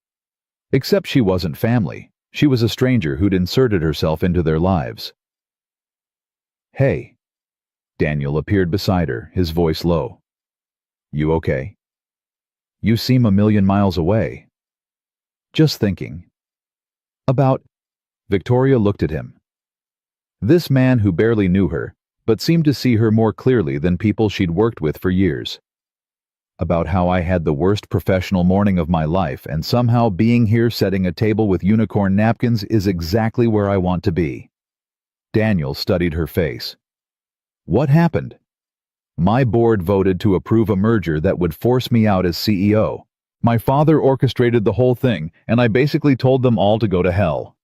Except she wasn't family. She was a stranger who'd inserted herself into their lives. Hey. Daniel appeared beside her, his voice low. You okay? You seem a million miles away. Just thinking. About... Victoria looked at him. This man who barely knew her, but seemed to see her more clearly than people she'd worked with for years. About how I had the worst professional morning of my life, and somehow being here setting a table with unicorn napkins is exactly where I want to be. Daniel studied her face. What happened? My board voted to approve a merger that would force me out as CEO. My father orchestrated the whole thing, and I basically told them all to go to hell.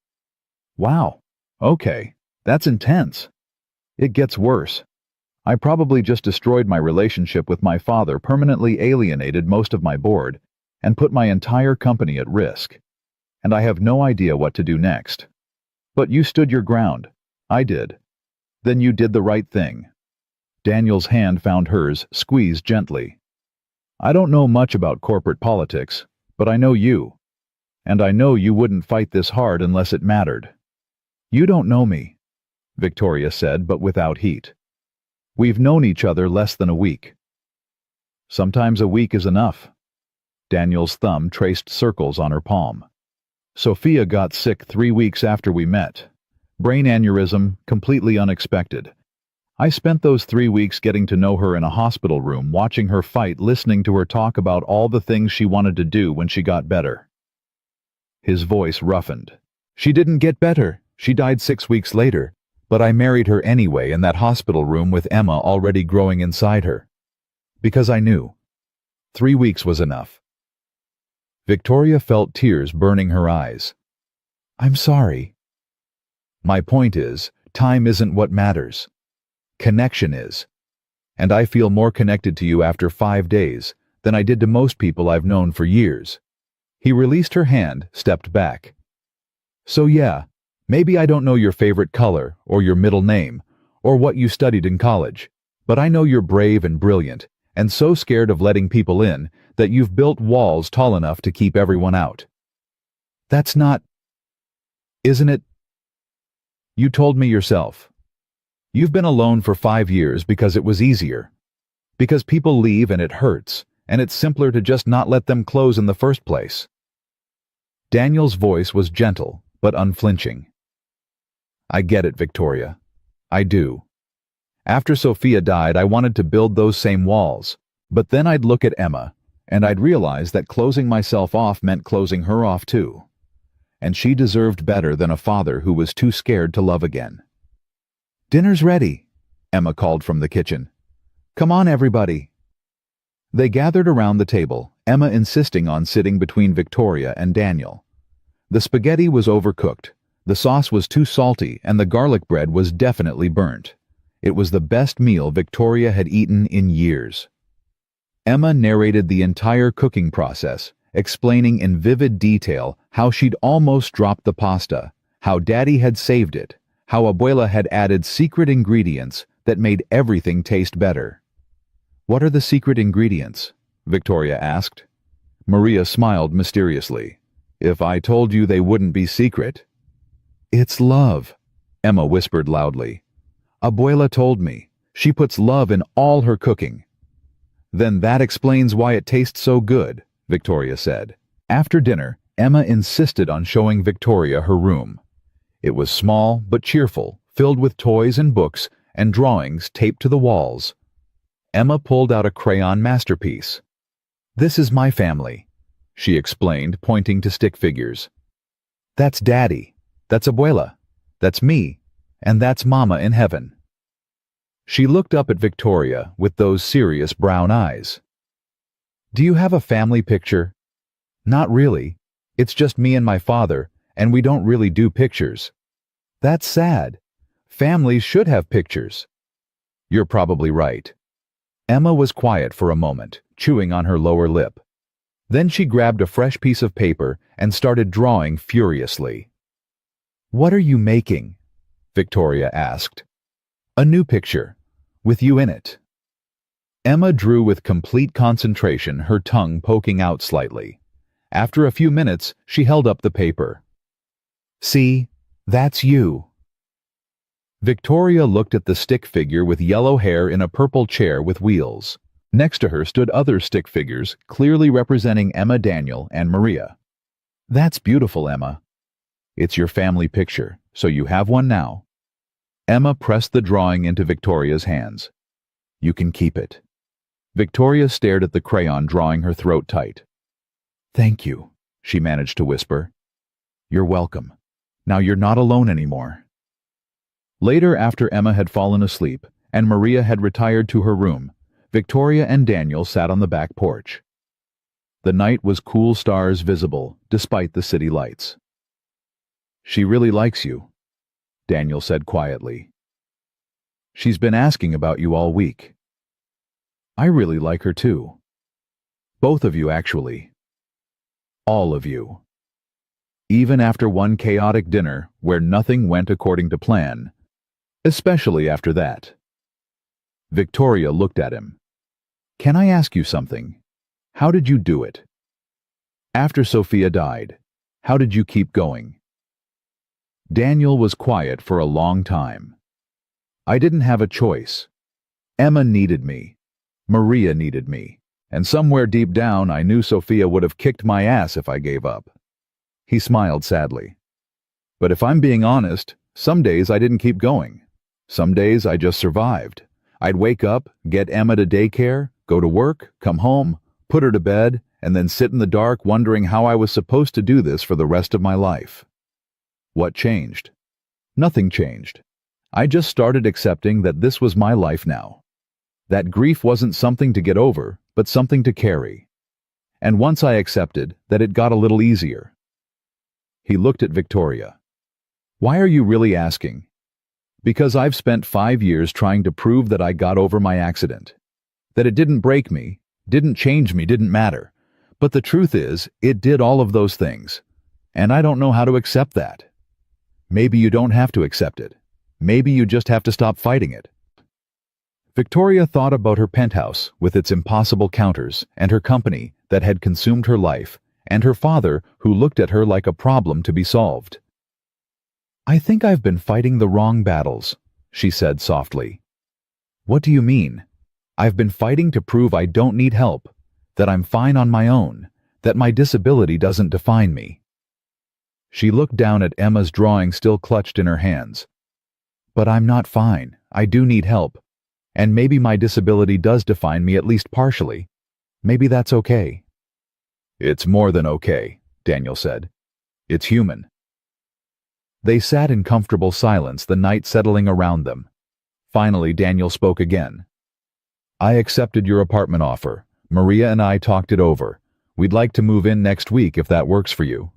Wow. Okay. That's intense. It gets worse. I probably just destroyed my relationship with my father, permanently alienated most of my board, and put my entire company at risk. And I have no idea what to do next. But you stood your ground. I did. Then you did the right thing. Daniel's hand found hers, squeezed gently. I don't know much about corporate politics, but I know you. And I know you wouldn't fight this hard unless it mattered. You don't know me, Victoria said, but without heat. We've known each other less than a week. Sometimes a week is enough. Daniel's thumb traced circles on her palm. Sophia got sick 3 weeks after we met. Brain aneurysm, completely unexpected. I spent those 3 weeks getting to know her in a hospital room, watching her fight, listening to her talk about all the things she wanted to do when she got better. His voice roughened. She didn't get better. She died 6 weeks later. But I married her anyway in that hospital room with Emma already growing inside her. Because I knew. 3 weeks was enough. Victoria felt tears burning her eyes. I'm sorry. My point is, time isn't what matters. Connection is. And I feel more connected to you after 5 days than I did to most people I've known for years. He released her hand, stepped back. So yeah, maybe I don't know your favorite color, or your middle name, or what you studied in college, but I know you're brave and brilliant, and so scared of letting people in that you've built walls tall enough to keep everyone out. That's not... Isn't it? You told me yourself. You've been alone for 5 years because it was easier. Because people leave and it hurts, and it's simpler to just not let them close in the first place. Daniel's voice was gentle, but unflinching. I get it, Victoria. I do. After Sophia died, I wanted to build those same walls, but then I'd look at Emma, and I'd realize that closing myself off meant closing her off too. And she deserved better than a father who was too scared to love again. Dinner's ready, Emma called from the kitchen. Come on, everybody. They gathered around the table, Emma insisting on sitting between Victoria and Daniel. The spaghetti was overcooked, the sauce was too salty, and the garlic bread was definitely burnt. It was the best meal Victoria had eaten in years. Emma narrated the entire cooking process, explaining in vivid detail how she'd almost dropped the pasta, how Daddy had saved it, how Abuela had added secret ingredients that made everything taste better. What are the secret ingredients? Victoria asked. Maria smiled mysteriously. If I told you, they wouldn't be secret. It's love, Emma whispered loudly. Abuela told me. She puts love in all her cooking. Then that explains why it tastes so good, Victoria said. After dinner, Emma insisted on showing Victoria her room. It was small but cheerful, filled with toys and books and drawings taped to the walls. Emma pulled out a crayon masterpiece. This is my family, she explained, pointing to stick figures. That's Daddy, that's Abuela, that's me, and that's Mama in heaven. She looked up at Victoria with those serious brown eyes. Do you have a family picture? Not really. It's just me and my father, and we don't really do pictures. That's sad. Families should have pictures. You're probably right. Emma was quiet for a moment, chewing on her lower lip. Then she grabbed a fresh piece of paper and started drawing furiously. What are you making? Victoria asked. A new picture, with you in it. Emma drew with complete concentration, her tongue poking out slightly. After a few minutes, she held up the paper. See, that's you. Victoria looked at the stick figure with yellow hair in a purple chair with wheels. Next to her stood other stick figures, clearly representing Emma, Daniel, and Maria. That's beautiful, Emma. It's your family picture, so you have one now. Emma pressed the drawing into Victoria's hands. You can keep it. Victoria stared at the crayon, drawing her throat tight. Thank you, she managed to whisper. You're welcome. Now you're not alone anymore. Later, after Emma had fallen asleep and Maria had retired to her room, Victoria and Daniel sat on the back porch. The night was cool, stars visible despite the city lights. She really likes you, Daniel said quietly. She's been asking about you all week. I really like her too. Both of you, actually. All of you. Even after one chaotic dinner where nothing went according to plan. Especially after that. Victoria looked at him. Can I ask you something? How did you do it? After Sophia died, how did you keep going? Daniel was quiet for a long time. I didn't have a choice. Emma needed me. Maria needed me. And somewhere deep down I knew Sophia would have kicked my ass if I gave up. He smiled sadly. But if I'm being honest, some days I didn't keep going. Some days I just survived. I'd wake up, get Emma to daycare, go to work, come home, put her to bed, and then sit in the dark wondering how I was supposed to do this for the rest of my life. What changed? Nothing changed. I just started accepting that this was my life now. That grief wasn't something to get over, but something to carry. And once I accepted that, it got a little easier. He looked at Victoria. Why are you really asking? Because I've spent 5 years trying to prove that I got over my accident. That it didn't break me, didn't change me, didn't matter. But the truth is, it did all of those things. And I don't know how to accept that. Maybe you don't have to accept it. Maybe you just have to stop fighting it. Victoria thought about her penthouse with its impossible counters and her company that had consumed her life, and her father who looked at her like a problem to be solved. I think I've been fighting the wrong battles, she said softly. What do you mean? I've been fighting to prove I don't need help, that I'm fine on my own, that my disability doesn't define me. She looked down at Emma's drawing still clutched in her hands. But I'm not fine. I do need help. And maybe my disability does define me, at least partially. Maybe that's okay. It's more than okay, Daniel said. It's human. They sat in comfortable silence, the night settling around them. Finally, Daniel spoke again. I accepted your apartment offer. Maria and I talked it over. We'd like to move in next week if that works for you.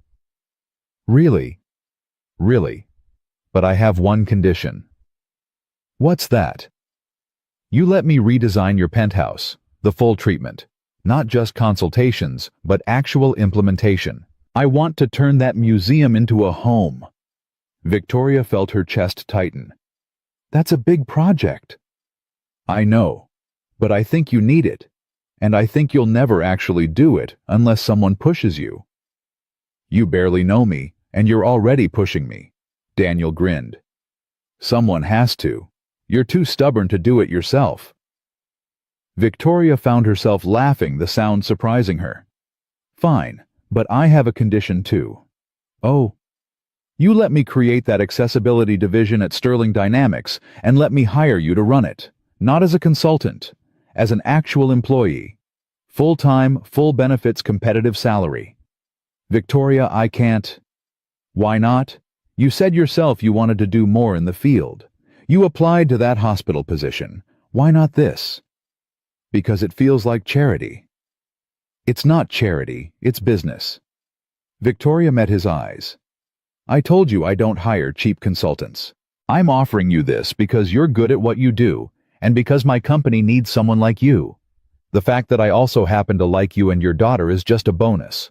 Really? Really. But I have one condition. What's that? You let me redesign your penthouse, the full treatment. Not just consultations, but actual implementation. I want to turn that museum into a home. Victoria felt her chest tighten. That's a big project. I know, but I think you need it. And I think you'll never actually do it unless someone pushes you. You barely know me, and you're already pushing me. Daniel grinned. Someone has to. You're too stubborn to do it yourself. Victoria found herself laughing, the sound surprising her. Fine, but I have a condition too. Oh. You let me create that accessibility division at Sterling Dynamics and let me hire you to run it, not as a consultant, as an actual employee. Full-time, full benefits, competitive salary. Victoria, I can't. Why not? You said yourself you wanted to do more in the field. You applied to that hospital position. Why not this? Because it feels like charity. It's not charity, it's business. Victoria met his eyes. I told you I don't hire cheap consultants. I'm offering you this because you're good at what you do, and because my company needs someone like you. The fact that I also happen to like you and your daughter is just a bonus.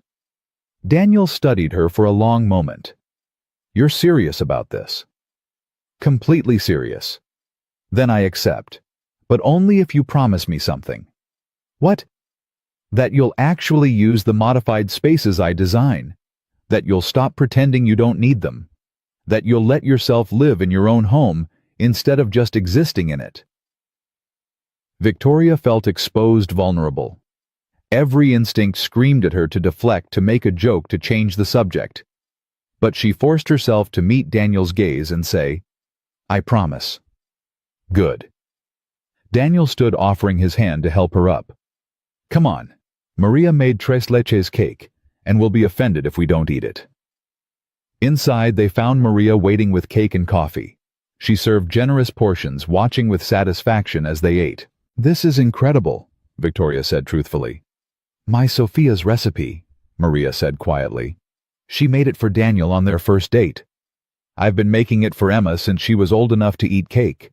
Daniel studied her for a long moment. You're serious about this? Completely serious. Then I accept. But only if you promise me something. What? That you'll actually use the modified spaces I design. That you'll stop pretending you don't need them. That you'll let yourself live in your own home instead of just existing in it. Victoria felt exposed, vulnerable. Every instinct screamed at her to deflect, to make a joke, to change the subject. But she forced herself to meet Daniel's gaze and say, I promise. Good. Daniel stood offering his hand to help her up. Come on. Maria made tres leches cake, and will be offended if we don't eat it. Inside, they found Maria waiting with cake and coffee. She served generous portions, watching with satisfaction as they ate. This is incredible, Victoria said truthfully. My Sophia's recipe, Maria said quietly. She made it for Daniel on their first date. I've been making it for Emma since she was old enough to eat cake.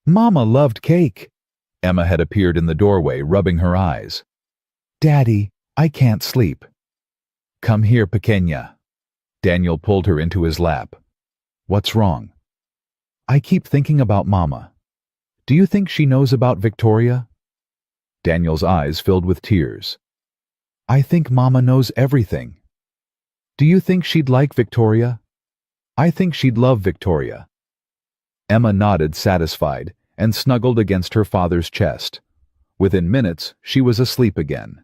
Mama loved cake. Emma had appeared in the doorway, rubbing her eyes. Daddy, I can't sleep. Come here, pequeña. Daniel pulled her into his lap. What's wrong? I keep thinking about Mama. Do you think she knows about Victoria? Daniel's eyes filled with tears. I think Mama knows everything. Do you think she'd like Victoria? I think she'd love Victoria. Emma nodded, satisfied, and snuggled against her father's chest. Within minutes, she was asleep again.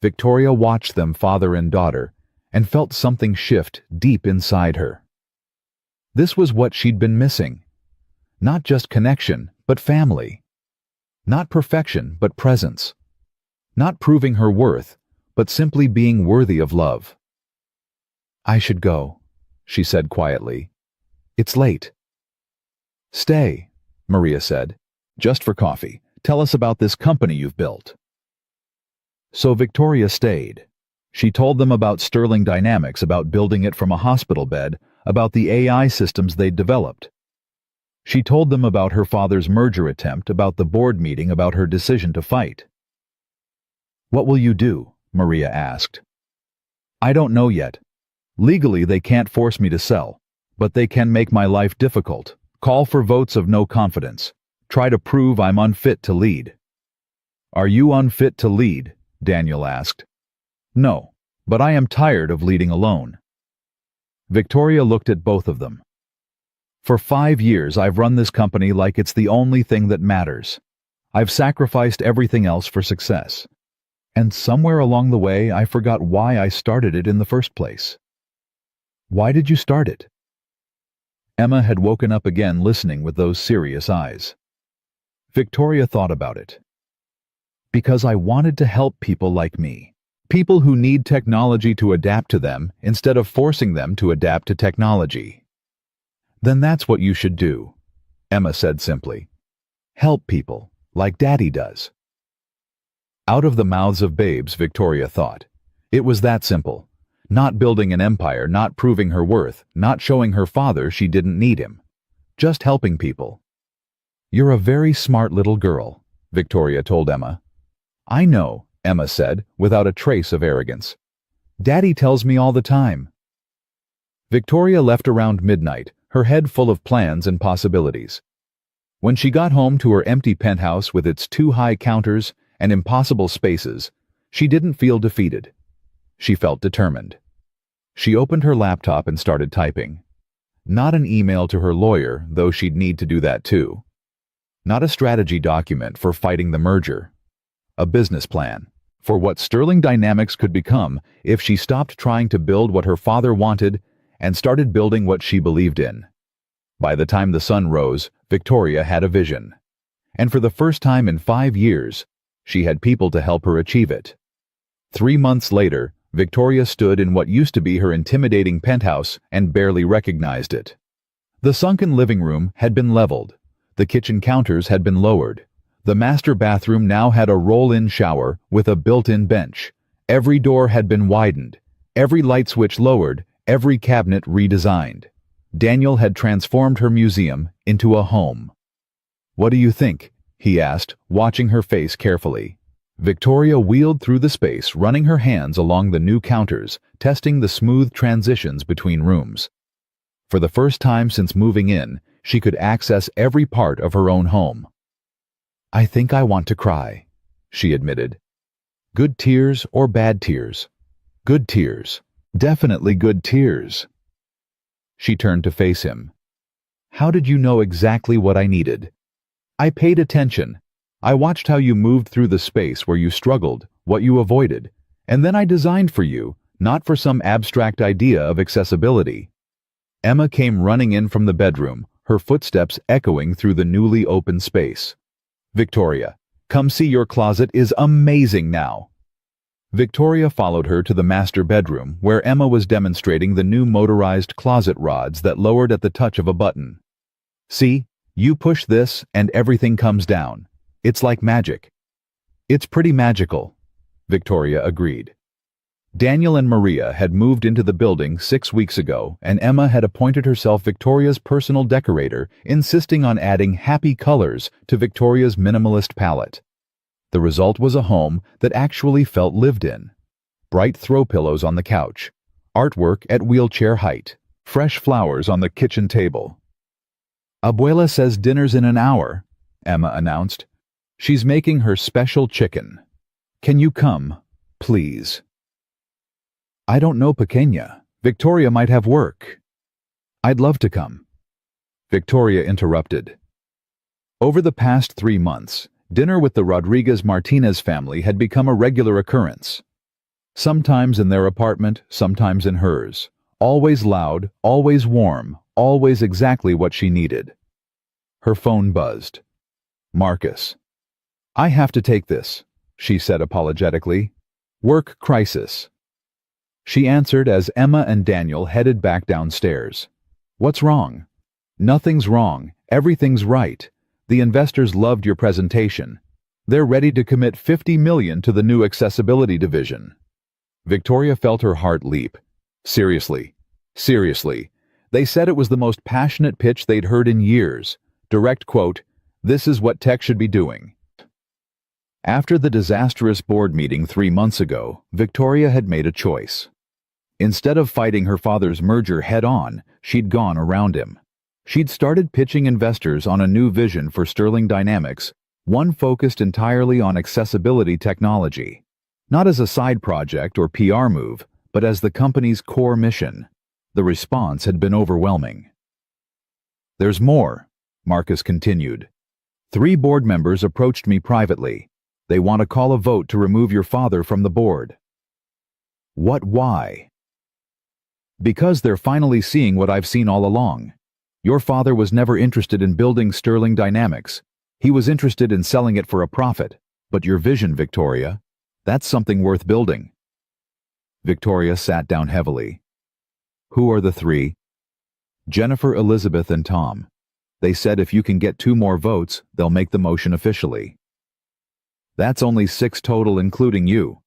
Victoria watched them, father and daughter, and felt something shift deep inside her. This was what she'd been missing. Not just connection, but family. Not perfection, but presence. Not proving her worth, but simply being worthy of love. I should go, she said quietly. It's late. Stay, Maria said. Just for coffee. Tell us about this company you've built. So Victoria stayed. She told them about Sterling Dynamics, about building it from a hospital bed, about the AI systems they'd developed. She told them about her father's merger attempt, about the board meeting, about her decision to fight. What will you do? Maria asked. I don't know yet. Legally, they can't force me to sell, but they can make my life difficult, call for votes of no confidence, try to prove I'm unfit to lead. Are you unfit to lead? Daniel asked. No, but I am tired of leading alone. Victoria looked at both of them. For 5 years, I've run this company like it's the only thing that matters. I've sacrificed everything else for success. And somewhere along the way, I forgot why I started it in the first place. Why did you start it? Emma had woken up again, listening with those serious eyes. Victoria thought about it. Because I wanted to help people like me. People who need technology to adapt to them instead of forcing them to adapt to technology. Then that's what you should do, Emma said simply. Help people, like Daddy does. Out of the mouths of babes, Victoria thought. It was that simple. Not building an empire, not proving her worth, not showing her father she didn't need him. Just helping people. You're a very smart little girl, Victoria told Emma. I know, Emma said, without a trace of arrogance. Daddy tells me all the time. Victoria left around midnight, her head full of plans and possibilities. When she got home to her empty penthouse with its 2 high counters and impossible spaces, she didn't feel defeated. She felt determined. She opened her laptop and started typing. Not an email to her lawyer, though she'd need to do that too. Not a strategy document for fighting the merger. A business plan for what Sterling Dynamics could become if she stopped trying to build what her father wanted and started building what she believed in. By the time the sun rose, Victoria had a vision. And for the first time in 5 years, she had people to help her achieve it. 3 months later, Victoria stood in what used to be her intimidating penthouse and barely recognized it. The sunken living room had been leveled. The kitchen counters had been lowered. The master bathroom now had a roll-in shower with a built-in bench. Every door had been widened, every light switch lowered, every cabinet redesigned. Daniel had transformed her museum into a home. What do you think? He asked, watching her face carefully. Victoria wheeled through the space, running her hands along the new counters, testing the smooth transitions between rooms. For the first time since moving in, she could access every part of her own home. I think I want to cry, she admitted. Good tears or bad tears? Good tears. Definitely good tears. She turned to face him. How did you know exactly what I needed? I paid attention. I watched how you moved through the space where you struggled, what you avoided, and then I designed for you, not for some abstract idea of accessibility. Emma came running in from the bedroom, her footsteps echoing through the newly opened space. "Victoria, come see your closet is amazing now." Victoria followed her to the master bedroom, where Emma was demonstrating the new motorized closet rods that lowered at the touch of a button. "See, you push this and everything comes down. It's like magic." "It's pretty magical," Victoria agreed. Daniel and Maria had moved into the building 6 weeks ago, and Emma had appointed herself Victoria's personal decorator, insisting on adding happy colors to Victoria's minimalist palette. The result was a home that actually felt lived in. Bright throw pillows on the couch, artwork at wheelchair height, fresh flowers on the kitchen table. "Abuela says dinner's in an hour," Emma announced. "She's making her special chicken. Can you come, please?" "I don't know, Pequeña. Victoria might have work." "I'd love to come." Victoria interrupted. Over the past 3 months, dinner with the Rodriguez-Martinez family had become a regular occurrence. Sometimes in their apartment, sometimes in hers. Always loud, always warm, always exactly what she needed. Her phone buzzed. "Marcus." "I have to take this," she said apologetically. "Work crisis." She answered as Emma and Daniel headed back downstairs. "What's wrong?" "Nothing's wrong. Everything's right. The investors loved your presentation. They're ready to commit $50 million to the new accessibility division." Victoria felt her heart leap. Seriously. They said it was the most passionate pitch they'd heard in years. Direct quote, "This is what tech should be doing." After the disastrous board meeting 3 months ago, Victoria had made a choice. Instead of fighting her father's merger head-on, she'd gone around him. She'd started pitching investors on a new vision for Sterling Dynamics, one focused entirely on accessibility technology. Not as a side project or PR move, but as the company's core mission. The response had been overwhelming. "There's more," Marcus continued. 3 board members approached me privately. They want to call a vote to remove your father from the board." "What, why?" "Because they're finally seeing what I've seen all along. Your father was never interested in building Sterling Dynamics. He was interested in selling it for a profit. But your vision, Victoria, that's something worth building." Victoria sat down heavily. "Who are the 3? "Jennifer, Elizabeth, and Tom. They said if you can get 2 more votes, they'll make the motion officially." "That's only 6 total including you.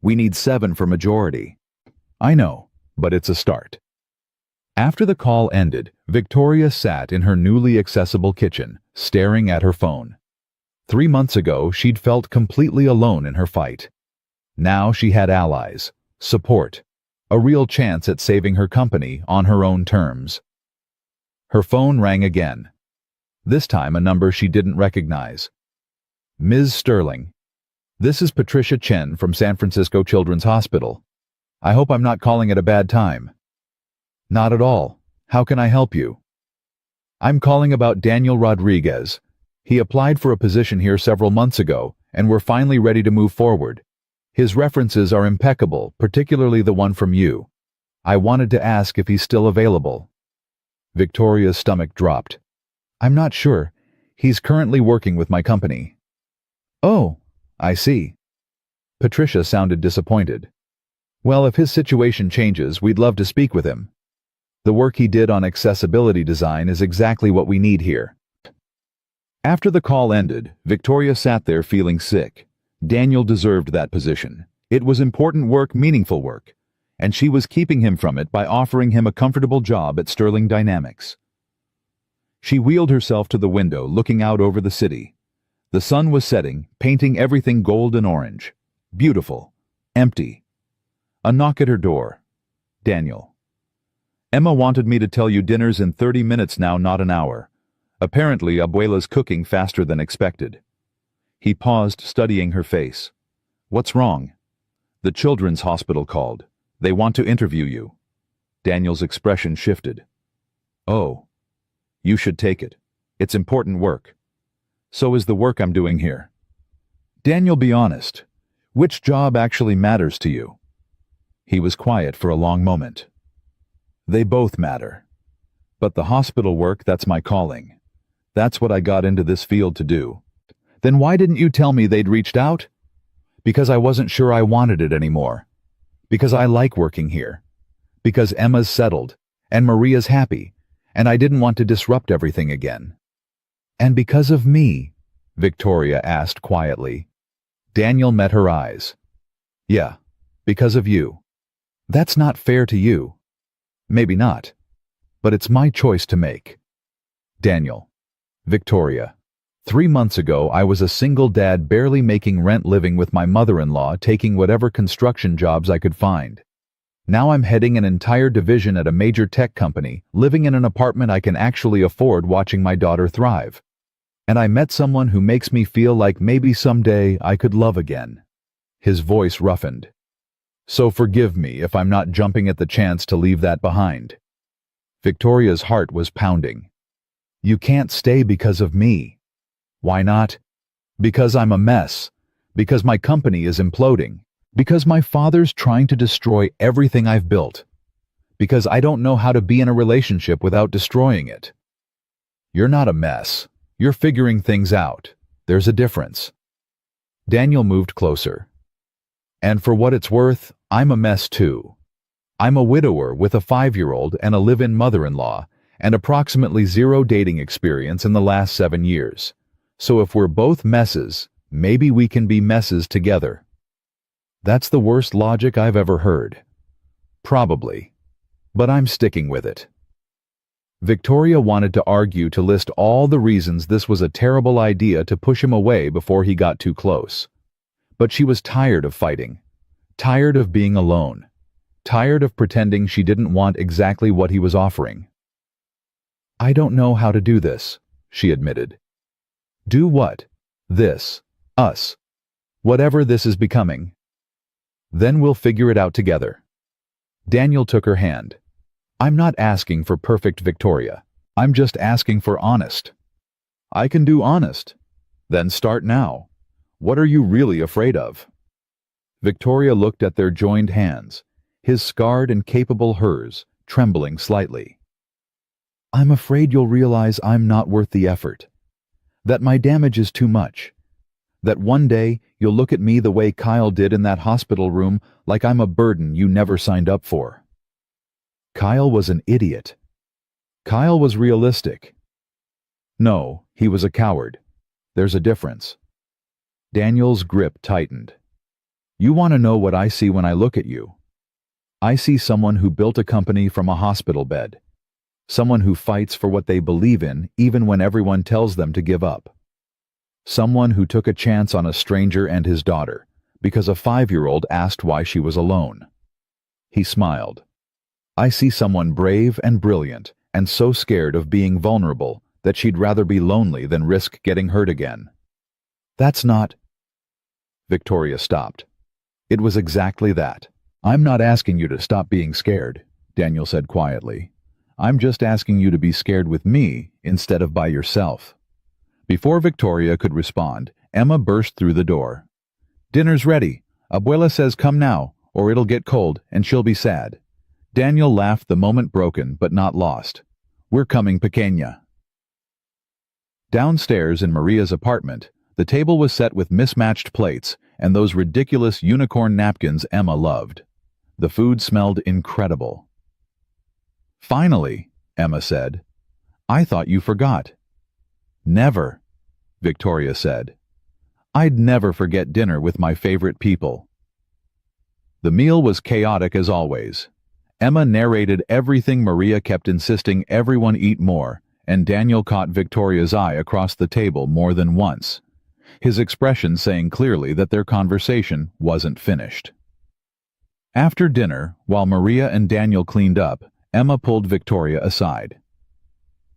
We need 7 for majority." "I know, but it's a start." After the call ended, Victoria sat in her newly accessible kitchen, staring at her phone. 3 months ago, she'd felt completely alone in her fight. Now she had allies, support, a real chance at saving her company on her own terms. Her phone rang again. This time a number she didn't recognize. "Ms. Sterling, this is Patricia Chen from San Francisco Children's Hospital. I hope I'm not calling at a bad time." "Not at all. How can I help you?" "I'm calling about Daniel Rodriguez. He applied for a position here several months ago, and we're finally ready to move forward. His references are impeccable, particularly the one from you. I wanted to ask if he's still available." Victoria's stomach dropped. "I'm not sure. He's currently working with my company." "Oh, I see." Patricia sounded disappointed. "Well, if his situation changes, we'd love to speak with him. The work he did on accessibility design is exactly what we need here." After the call ended, Victoria sat there feeling sick. Daniel deserved that position. It was important work, meaningful work, and she was keeping him from it by offering him a comfortable job at Sterling Dynamics. She wheeled herself to the window, looking out over the city. The sun was setting, painting everything gold and orange. Beautiful. Empty. A knock at her door. Daniel. "Emma wanted me to tell you dinner's in 30 minutes now, not an hour. Apparently, Abuela's cooking faster than expected." He paused, studying her face. "What's wrong?" "The children's hospital called. They want to interview you." Daniel's expression shifted. "Oh. You should take it. It's important work." "So is the work I'm doing here." "Daniel, be honest. Which job actually matters to you?" He was quiet for a long moment. "They both matter." But the hospital work, that's my calling. That's what I got into this field to do. Then why didn't you tell me they'd reached out? Because I wasn't sure I wanted it anymore. Because I like working here. Because Emma's settled, and Maria's happy, and I didn't want to disrupt everything again. And because of me? Victoria asked quietly. Daniel met her eyes. Yeah, because of you. That's not fair to you. Maybe not. But it's my choice to make. Daniel. Victoria. 3 months ago, I was a single dad barely making rent, living with my mother-in-law, taking whatever construction jobs I could find. Now I'm heading an entire division at a major tech company, living in an apartment I can actually afford, watching my daughter thrive. And I met someone who makes me feel like maybe someday I could love again. His voice roughened. So forgive me if I'm not jumping at the chance to leave that behind. Victoria's heart was pounding. You can't stay because of me. Why not? Because I'm a mess. Because my company is imploding. Because my father's trying to destroy everything I've built. Because I don't know how to be in a relationship without destroying it. You're not a mess. You're figuring things out. There's a difference. Daniel moved closer. And for what it's worth, I'm a mess too. I'm a widower with a 5-year-old and a live-in mother-in-law, and approximately 0 dating experience in the last 7 years. So if we're both messes, maybe we can be messes together. That's the worst logic I've ever heard. Probably. But I'm sticking with it. Victoria wanted to argue, to list all the reasons this was a terrible idea, to push him away before he got too close. But she was tired of fighting. Tired of being alone. Tired of pretending she didn't want exactly what he was offering. I don't know how to do this, she admitted. Do what? This. Us. Whatever this is becoming. Then we'll figure it out together. Daniel took her hand. I'm not asking for perfect, Victoria. I'm just asking for honest. I can do honest. Then start now. What are you really afraid of? Victoria looked at their joined hands, his scarred and capable, hers, trembling slightly. I'm afraid you'll realize I'm not worth the effort. That my damage is too much. That one day you'll look at me the way Kyle did in that hospital room, like I'm a burden you never signed up for. Kyle was an idiot. Kyle was realistic. No, he was a coward. There's a difference. Daniel's grip tightened. You want to know what I see when I look at you? I see someone who built a company from a hospital bed. Someone who fights for what they believe in, even when everyone tells them to give up. Someone who took a chance on a stranger and his daughter, because a 5-year-old asked why she was alone. He smiled. I see someone brave and brilliant, and so scared of being vulnerable that she'd rather be lonely than risk getting hurt again. That's not... Victoria stopped. It was exactly that. I'm not asking you to stop being scared, Daniel said quietly. I'm just asking you to be scared with me instead of by yourself. Before Victoria could respond, Emma burst through the door. Dinner's ready. Abuela says come now, or it'll get cold and she'll be sad. Daniel laughed, the moment broken but not lost. We're coming, pequeña. Downstairs in Maria's apartment, the table was set with mismatched plates and those ridiculous unicorn napkins Emma loved. The food smelled incredible. Finally, Emma said. I thought you forgot. Never, Victoria said. I'd never forget dinner with my favorite people. The meal was chaotic as always. Emma narrated everything. Maria kept insisting everyone eat more, and Daniel caught Victoria's eye across the table more than once, his expression saying clearly that their conversation wasn't finished. After dinner, while Maria and Daniel cleaned up, Emma pulled Victoria aside.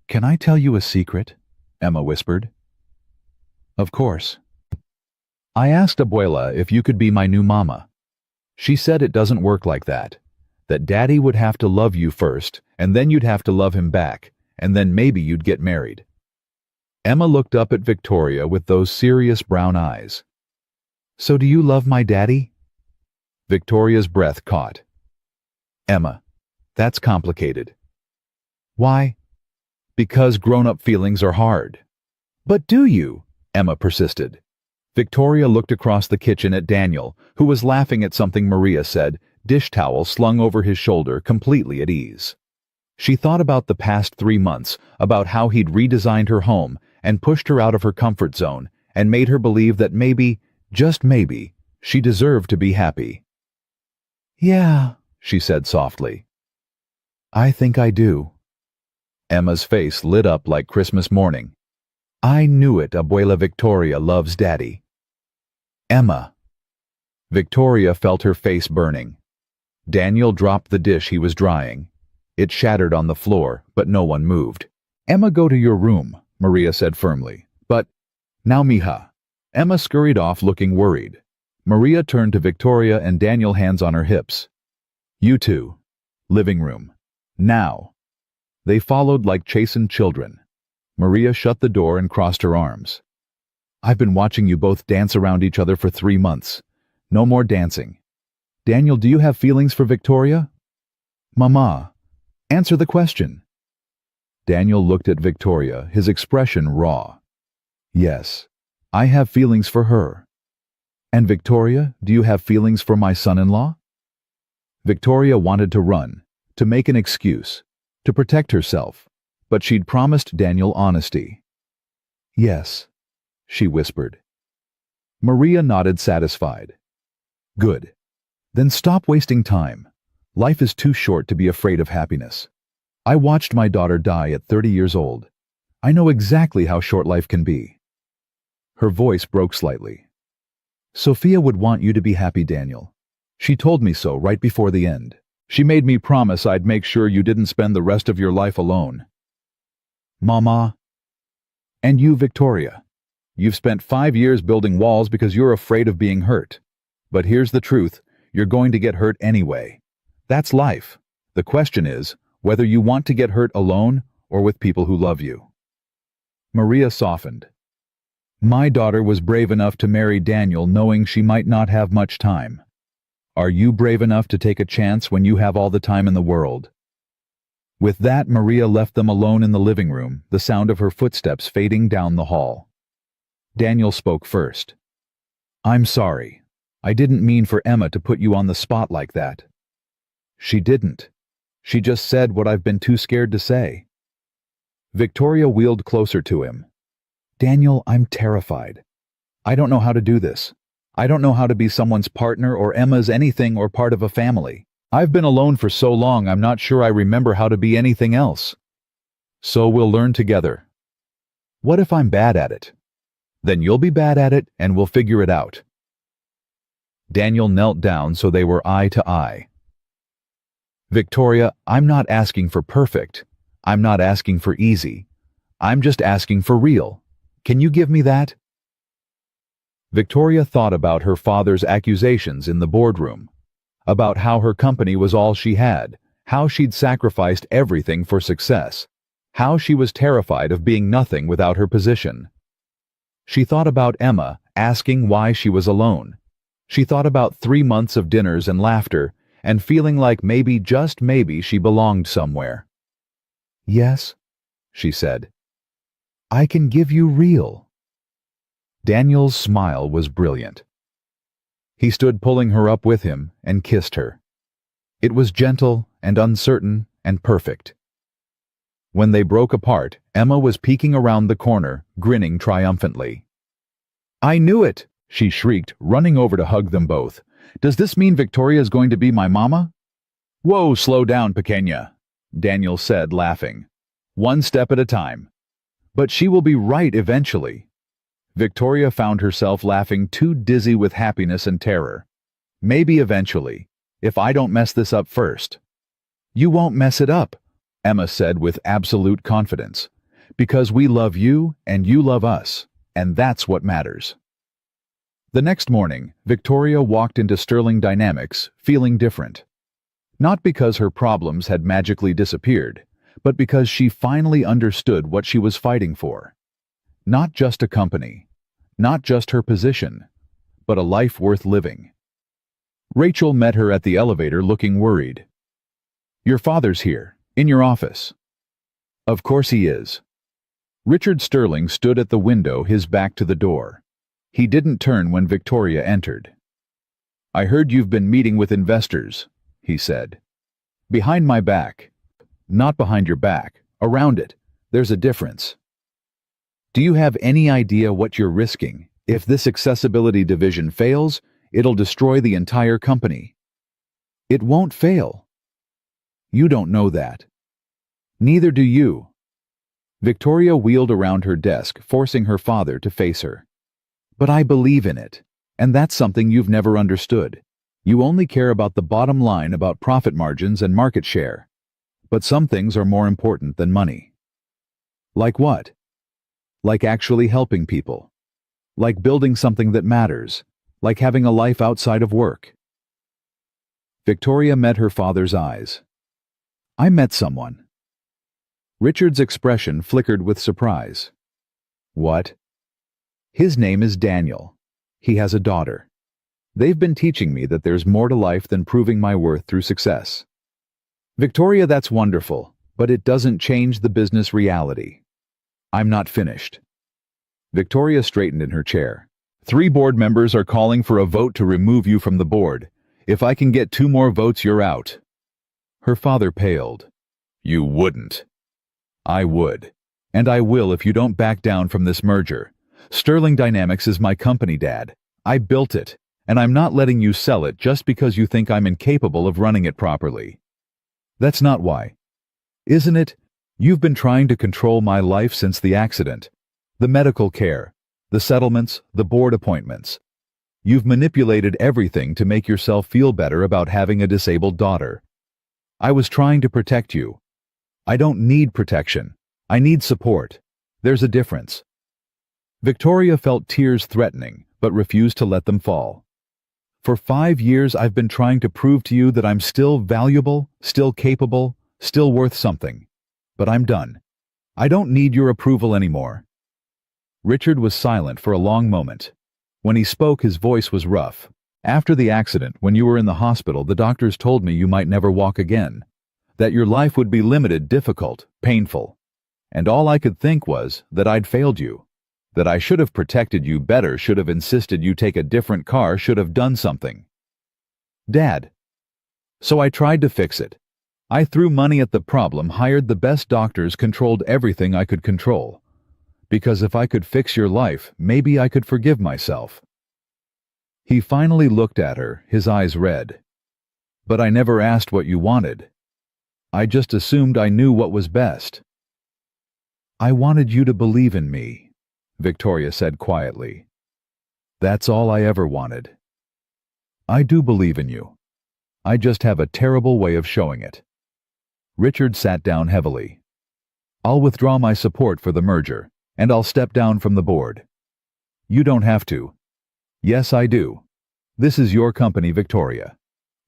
Can I tell you a secret? Emma whispered. Of course. I asked Abuela if you could be my new mama. She said it doesn't work like that. That Daddy would have to love you first, and then you'd have to love him back, and then maybe you'd get married. Emma looked up at Victoria with those serious brown eyes. So do you love my daddy? Victoria's breath caught. Emma, that's complicated. Why? Because grown-up feelings are hard. But do you? Emma persisted. Victoria looked across the kitchen at Daniel, who was laughing at something Maria said, dish towel slung over his shoulder, completely at ease. She thought about the past 3 months, about how he'd redesigned her home and pushed her out of her comfort zone and made her believe that maybe, just maybe, she deserved to be happy. "Yeah," she said softly. "I think I do." Emma's face lit up like Christmas morning. "I knew it, Abuela Victoria loves Daddy." "Emma." Victoria felt her face burning. Daniel dropped the dish he was drying. It shattered on the floor, but no one moved. "Emma, go to your room," Maria said firmly. "But, now mija." Emma scurried off looking worried. Maria turned to Victoria and Daniel, hands on her hips. "You two. Living room. Now." They followed like chastened children. Maria shut the door and crossed her arms. "I've been watching you both dance around each other for 3 months. No more dancing. Daniel, do you have feelings for Victoria?" "Mama, answer the question." Daniel looked at Victoria, his expression raw. "Yes, I have feelings for her." "And Victoria, do you have feelings for my son-in-law?" Victoria wanted to run, to make an excuse, to protect herself, but she'd promised Daniel honesty. "Yes," she whispered. Maria nodded, satisfied. "Good. Then stop wasting time. Life is too short to be afraid of happiness. I watched my daughter die at 30 years old. I know exactly how short life can be." Her voice broke slightly. "Sophia would want you to be happy, Daniel. She told me so right before the end. She made me promise I'd make sure you didn't spend the rest of your life alone." "Mama." "And you, Victoria. You've spent 5 years building walls because you're afraid of being hurt. But here's the truth, you're going to get hurt anyway. That's life. The question is whether you want to get hurt alone or with people who love you." Maria softened. "My daughter was brave enough to marry Daniel knowing she might not have much time. Are you brave enough to take a chance when you have all the time in the world?" With that, Maria left them alone in the living room, the sound of her footsteps fading down the hall. Daniel spoke first. "I'm sorry. I didn't mean for Emma to put you on the spot like that." "She didn't. She just said what I've been too scared to say." Victoria wheeled closer to him. "Daniel, I'm terrified. I don't know how to do this. I don't know how to be someone's partner or Emma's anything or part of a family. I've been alone for so long I'm not sure I remember how to be anything else. So we'll learn together." "What if I'm bad at it?" "Then you'll be bad at it and we'll figure it out." Daniel knelt down so they were eye to eye. "Victoria, I'm not asking for perfect. I'm not asking for easy. I'm just asking for real. Can you give me that?" Victoria thought about her father's accusations in the boardroom, about how her company was all she had, how she'd sacrificed everything for success, how she was terrified of being nothing without her position. She thought about Emma asking why she was alone. She thought about 3 months of dinners and laughter, and feeling like maybe, just maybe, she belonged somewhere. "Yes," she said. "I can give you real." Daniel's smile was brilliant. He stood pulling her up with him and kissed her. It was gentle and uncertain and perfect. When they broke apart, Emma was peeking around the corner, grinning triumphantly. "I knew it!" she shrieked, running over to hug them both. "Does this mean Victoria's going to be my mama?" "Whoa, slow down, pequeña," Daniel said, laughing. "One step at a time. But she will be right eventually." Victoria found herself laughing, too dizzy with happiness and terror. "Maybe eventually, if I don't mess this up first." "You won't mess it up," Emma said with absolute confidence. "Because we love you and you love us, and that's what matters." The next morning, Victoria walked into Sterling Dynamics feeling different. Not because her problems had magically disappeared, but because she finally understood what she was fighting for. Not just a company, not just her position, but a life worth living. Rachel met her at the elevator looking worried. "Your father's here, in your office." Of course he is. Richard Sterling stood at the window, his back to the door. He didn't turn when Victoria entered. I heard you've been meeting with investors, he said. Behind my back. Not behind your back, around it. There's a difference. Do you have any idea what you're risking? If this accessibility division fails, it'll destroy the entire company. It won't fail. You don't know that. Neither do you. Victoria wheeled around her desk, forcing her father to face her. But I believe in it, and that's something you've never understood. You only care about the bottom line, about profit margins and market share. But some things are more important than money. Like what? Like actually helping people. Like building something that matters. Like having a life outside of work. Victoria met her father's eyes. I met someone. Richard's expression flickered with surprise. What? His name is Daniel. He has a daughter. They've been teaching me that there's more to life than proving my worth through success. Victoria, that's wonderful, but it doesn't change the business reality. I'm not finished. Victoria straightened in her chair. 3 board members are calling for a vote to remove you from the board. If I can get 2 more votes, you're out. Her father paled. You wouldn't. I would. And I will if you don't back down from this merger. Sterling Dynamics is my company, Dad. I built it, and I'm not letting you sell it just because you think I'm incapable of running it properly. That's not why. Isn't it? You've been trying to control my life since the accident. The medical care, the settlements, the board appointments. You've manipulated everything to make yourself feel better about having a disabled daughter. I was trying to protect you. I don't need protection. I need support. There's a difference. Victoria felt tears threatening, but refused to let them fall. For 5 years I've been trying to prove to you that I'm still valuable, still capable, still worth something. But I'm done. I don't need your approval anymore. Richard was silent for a long moment. When he spoke, his voice was rough. After the accident, when you were in the hospital, the doctors told me you might never walk again. That your life would be limited, difficult, painful. And all I could think was that I'd failed you. That I should have protected you better, should have insisted you take a different car, should have done something. Dad. So I tried to fix it. I threw money at the problem, hired the best doctors, controlled everything I could control. Because if I could fix your life, maybe I could forgive myself. He finally looked at her, his eyes red. But I never asked what you wanted. I just assumed I knew what was best. I wanted you to believe in me, Victoria said quietly. That's all I ever wanted. I do believe in you. I just have a terrible way of showing it. Richard sat down heavily. I'll withdraw my support for the merger, and I'll step down from the board. You don't have to. Yes, I do. This is your company, Victoria.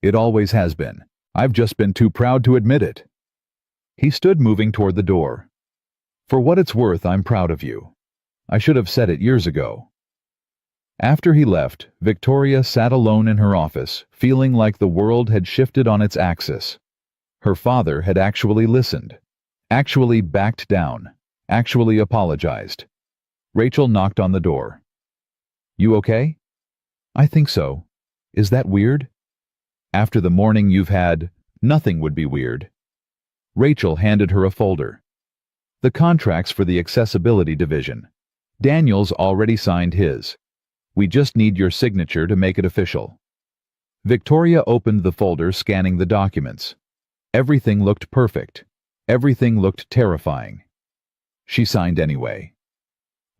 It always has been. I've just been too proud to admit it. He stood, moving toward the door. For what it's worth, I'm proud of you. I should have said it years ago. After he left, Victoria sat alone in her office, feeling like the world had shifted on its axis. Her father had actually listened, actually backed down, actually apologized. Rachel knocked on the door. You okay? I think so. Is that weird? After the morning you've had, nothing would be weird. Rachel handed her a folder. The contracts for the accessibility division. Daniel's already signed his. We just need your signature to make it official. Victoria opened the folder, scanning the documents. Everything looked perfect. Everything looked terrifying. She signed anyway.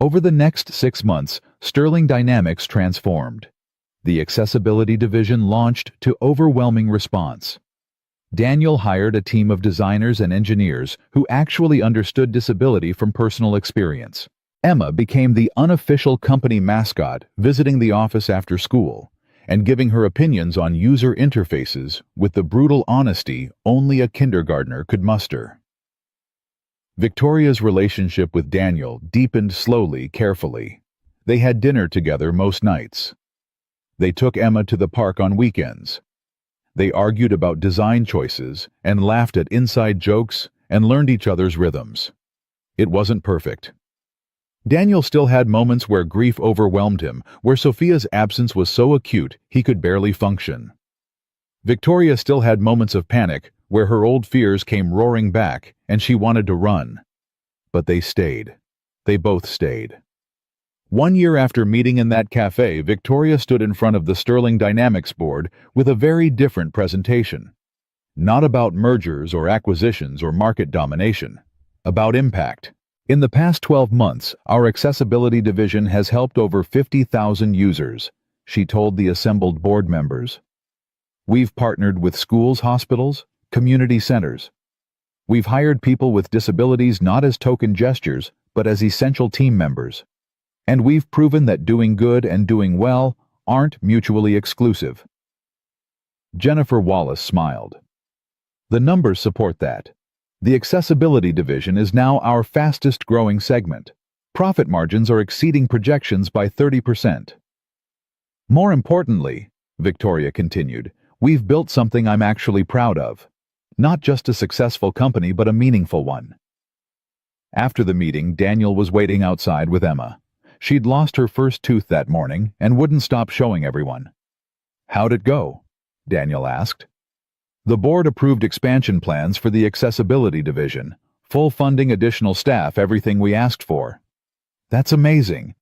Over the next 6 months, Sterling Dynamics transformed. The accessibility division launched to overwhelming response. Daniel hired a team of designers and engineers who actually understood disability from personal experience. Emma became the unofficial company mascot, visiting the office after school and giving her opinions on user interfaces with the brutal honesty only a kindergartner could muster. Victoria's relationship with Daniel deepened slowly, carefully. They had dinner together most nights. They took Emma to the park on weekends. They argued about design choices and laughed at inside jokes and learned each other's rhythms. It wasn't perfect. Daniel still had moments where grief overwhelmed him, where Sophia's absence was so acute he could barely function. Victoria still had moments of panic, where her old fears came roaring back and she wanted to run. But they stayed. They both stayed. 1 year after meeting in that cafe, Victoria stood in front of the Sterling Dynamics board with a very different presentation. Not about mergers or acquisitions or market domination. About impact. In the past 12 months, our accessibility division has helped over 50,000 users, she told the assembled board members. We've partnered with schools, hospitals, community centers. We've hired people with disabilities not as token gestures, but as essential team members. And we've proven that doing good and doing well aren't mutually exclusive. Jennifer Wallace smiled. The numbers support that. The accessibility division is now our fastest growing segment. Profit margins are exceeding projections by 30%. More importantly, Victoria continued, we've built something I'm actually proud of. Not just a successful company, but a meaningful one. After the meeting, Daniel was waiting outside with Emma. She'd lost her first tooth that morning and wouldn't stop showing everyone. How'd it go? Daniel asked. The board approved expansion plans for the accessibility division, full funding, additional staff, everything we asked for. That's amazing.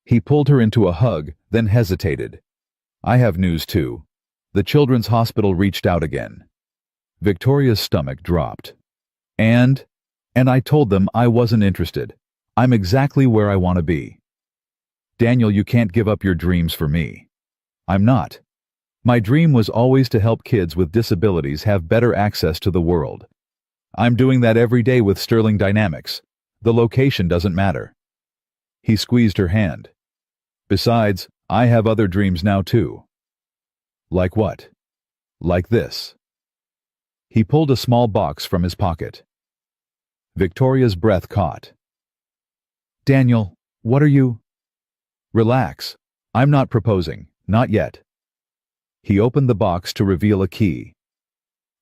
He pulled her into a hug, then hesitated. I have news too. The Children's Hospital reached out again. Victoria's stomach dropped. And I told them I wasn't interested. I'm exactly where I want to be. Daniel, you can't give up your dreams for me. I'm not. My dream was always to help kids with disabilities have better access to the world. I'm doing that every day with Sterling Dynamics. The location doesn't matter. He squeezed her hand. Besides, I have other dreams now too. Like what? Like this. He pulled a small box from his pocket. Victoria's breath caught. Daniel, what are you? Relax. I'm not proposing, not yet. He opened the box to reveal a key.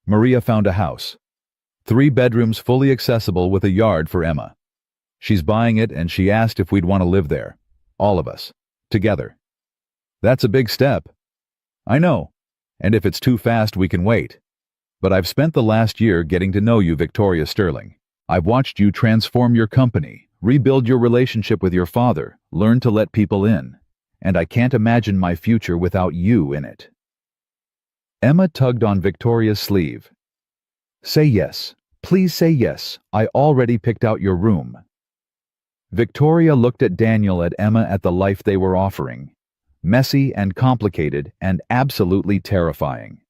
Maria found a house. 3 bedrooms fully accessible with a yard for Emma. She's buying it and she asked if we'd want to live there. All of us. Together. That's a big step. I know. And if it's too fast, we can wait. But I've spent the last year getting to know you, Victoria Sterling. I've watched you transform your company, rebuild your relationship with your father, learn to let people in. And I can't imagine my future without you in it. Emma tugged on Victoria's sleeve. Say yes. Please say yes. I already picked out your room. Victoria looked at Daniel and Emma at the life they were offering. Messy and complicated and absolutely terrifying.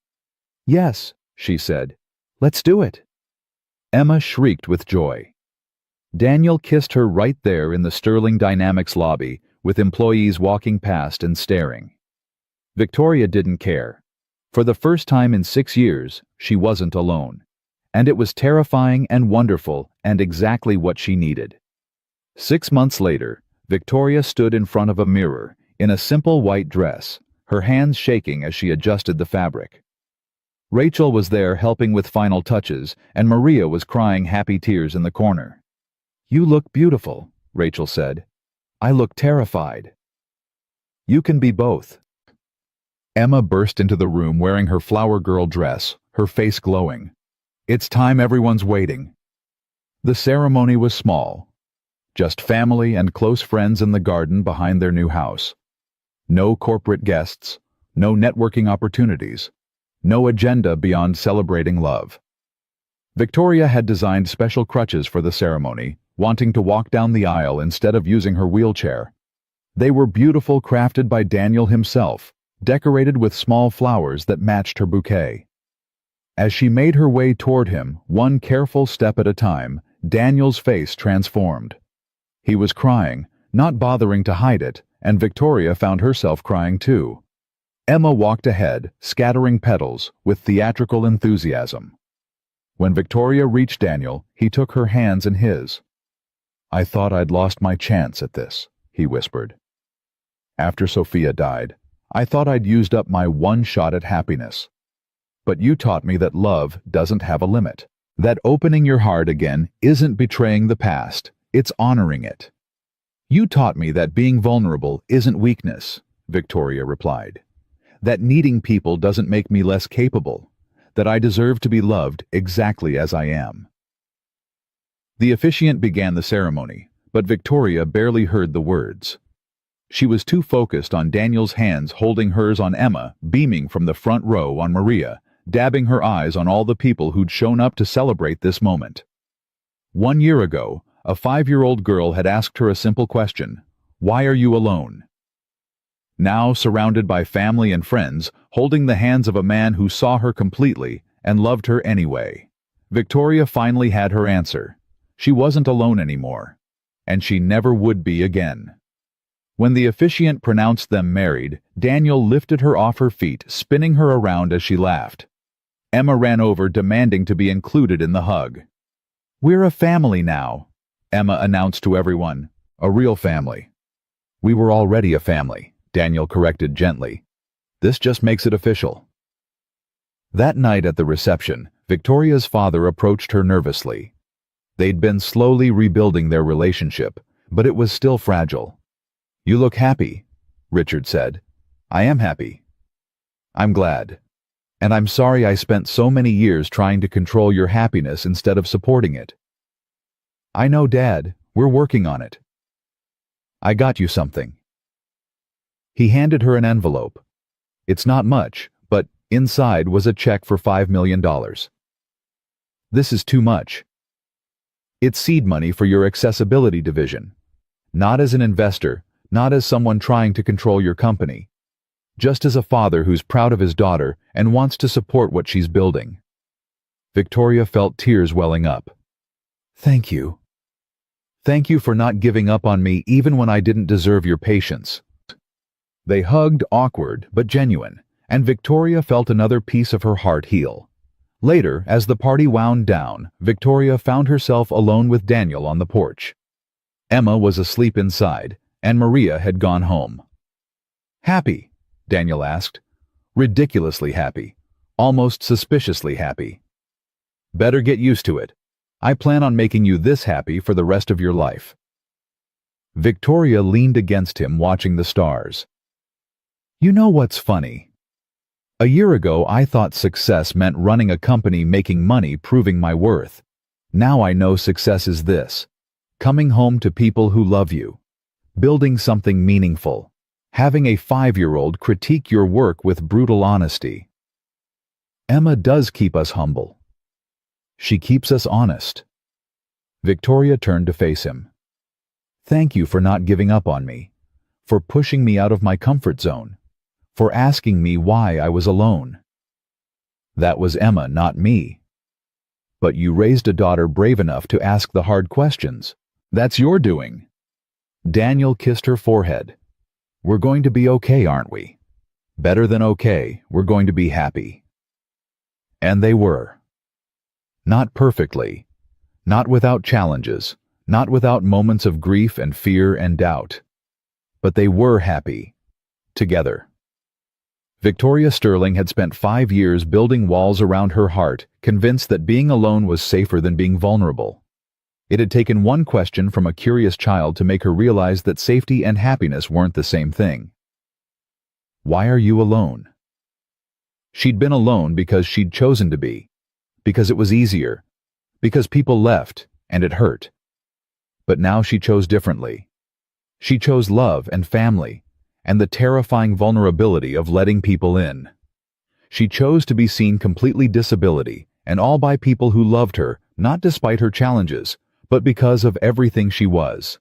Yes, she said. Let's do it. Emma shrieked with joy. Daniel kissed her right there in the Sterling Dynamics lobby, with employees walking past and staring. Victoria didn't care. For the first time in 6 years, she wasn't alone. And it was terrifying and wonderful and exactly what she needed. 6 months later, Victoria stood in front of a mirror, in a simple white dress, her hands shaking as she adjusted the fabric. Rachel was there helping with final touches, and Maria was crying happy tears in the corner. You look beautiful, Rachel said. I look terrified. You can be both. Emma burst into the room wearing her flower girl dress, her face glowing. It's time, everyone's waiting. The ceremony was small. Just family and close friends in the garden behind their new house. No corporate guests, no networking opportunities, no agenda beyond celebrating love. Victoria had designed special crutches for the ceremony, wanting to walk down the aisle instead of using her wheelchair. They were beautiful, crafted by Daniel himself, decorated with small flowers that matched her bouquet. As she made her way toward him, one careful step at a time, Daniel's face transformed. He was crying, not bothering to hide it, and Victoria found herself crying too. Emma walked ahead, scattering petals, with theatrical enthusiasm. When Victoria reached Daniel, he took her hands in his. I thought I'd lost my chance at this, he whispered. After Sophia died, I thought I'd used up my one shot at happiness. But you taught me that love doesn't have a limit. That opening your heart again isn't betraying the past, it's honoring it. You taught me that being vulnerable isn't weakness, Victoria replied. That needing people doesn't make me less capable, that I deserve to be loved exactly as I am. The officiant began the ceremony, but Victoria barely heard the words. She was too focused on Daniel's hands holding hers on Emma, beaming from the front row on Maria, dabbing her eyes on all the people who'd shown up to celebrate this moment. 1 year ago, a 5-year-old girl had asked her a simple question: "Why are you alone?" Now, surrounded by family and friends, holding the hands of a man who saw her completely and loved her anyway, Victoria finally had her answer. She wasn't alone anymore, and she never would be again. When the officiant pronounced them married, Daniel lifted her off her feet, spinning her around as she laughed. Emma ran over, demanding to be included in the hug. "We're a family now," Emma announced to everyone. "A real family." "We were already a family," Daniel corrected gently. "This just makes it official." That night at the reception, Victoria's father approached her nervously. They'd been slowly rebuilding their relationship, but it was still fragile. "You look happy," Richard said. "I am happy. I'm glad. And I'm sorry I spent so many years trying to control your happiness instead of supporting it." "I know, Dad. We're working on it." "I got you something." He handed her an envelope. It's not much, but inside was a check for $5 million. "This is too much. It's seed money for your accessibility division. Not as an investor, not as someone trying to control your company. Just as a father who's proud of his daughter and wants to support what she's building." Victoria felt tears welling up. "Thank you. Thank you for not giving up on me even when I didn't deserve your patience." They hugged, awkward but genuine, and Victoria felt another piece of her heart heal. Later, as the party wound down, Victoria found herself alone with Daniel on the porch. Emma was asleep inside, and Maria had gone home. "Happy?" Daniel asked. "Ridiculously happy. Almost suspiciously happy." "Better get used to it. I plan on making you this happy for the rest of your life." Victoria leaned against him, watching the stars. "You know what's funny? A year ago I thought success meant running a company, making money, proving my worth. Now I know success is this: coming home to people who love you, building something meaningful, having a 5-year-old critique your work with brutal honesty. Emma does keep us humble. She keeps us honest." Victoria turned to face him. "Thank you for not giving up on me, for pushing me out of my comfort zone, for asking me why I was alone. That was Emma, not me. But you raised a daughter brave enough to ask the hard questions. That's your doing." Daniel kissed her forehead. "We're going to be okay, aren't we? Better than okay, we're going to be happy." And they were. Not perfectly, not without challenges, not without moments of grief and fear and doubt. But they were happy, together. Victoria Sterling had spent 5 years building walls around her heart, convinced that being alone was safer than being vulnerable. It had taken one question from a curious child to make her realize that safety and happiness weren't the same thing. "Why are you alone?" She'd been alone because she'd chosen to be, because it was easier, because people left, and it hurt. But now she chose differently. She chose love and family, and the terrifying vulnerability of letting people in. She chose to be seen completely disability, and all by people who loved her, not despite her challenges, but because of everything she was.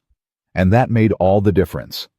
And that made all the difference.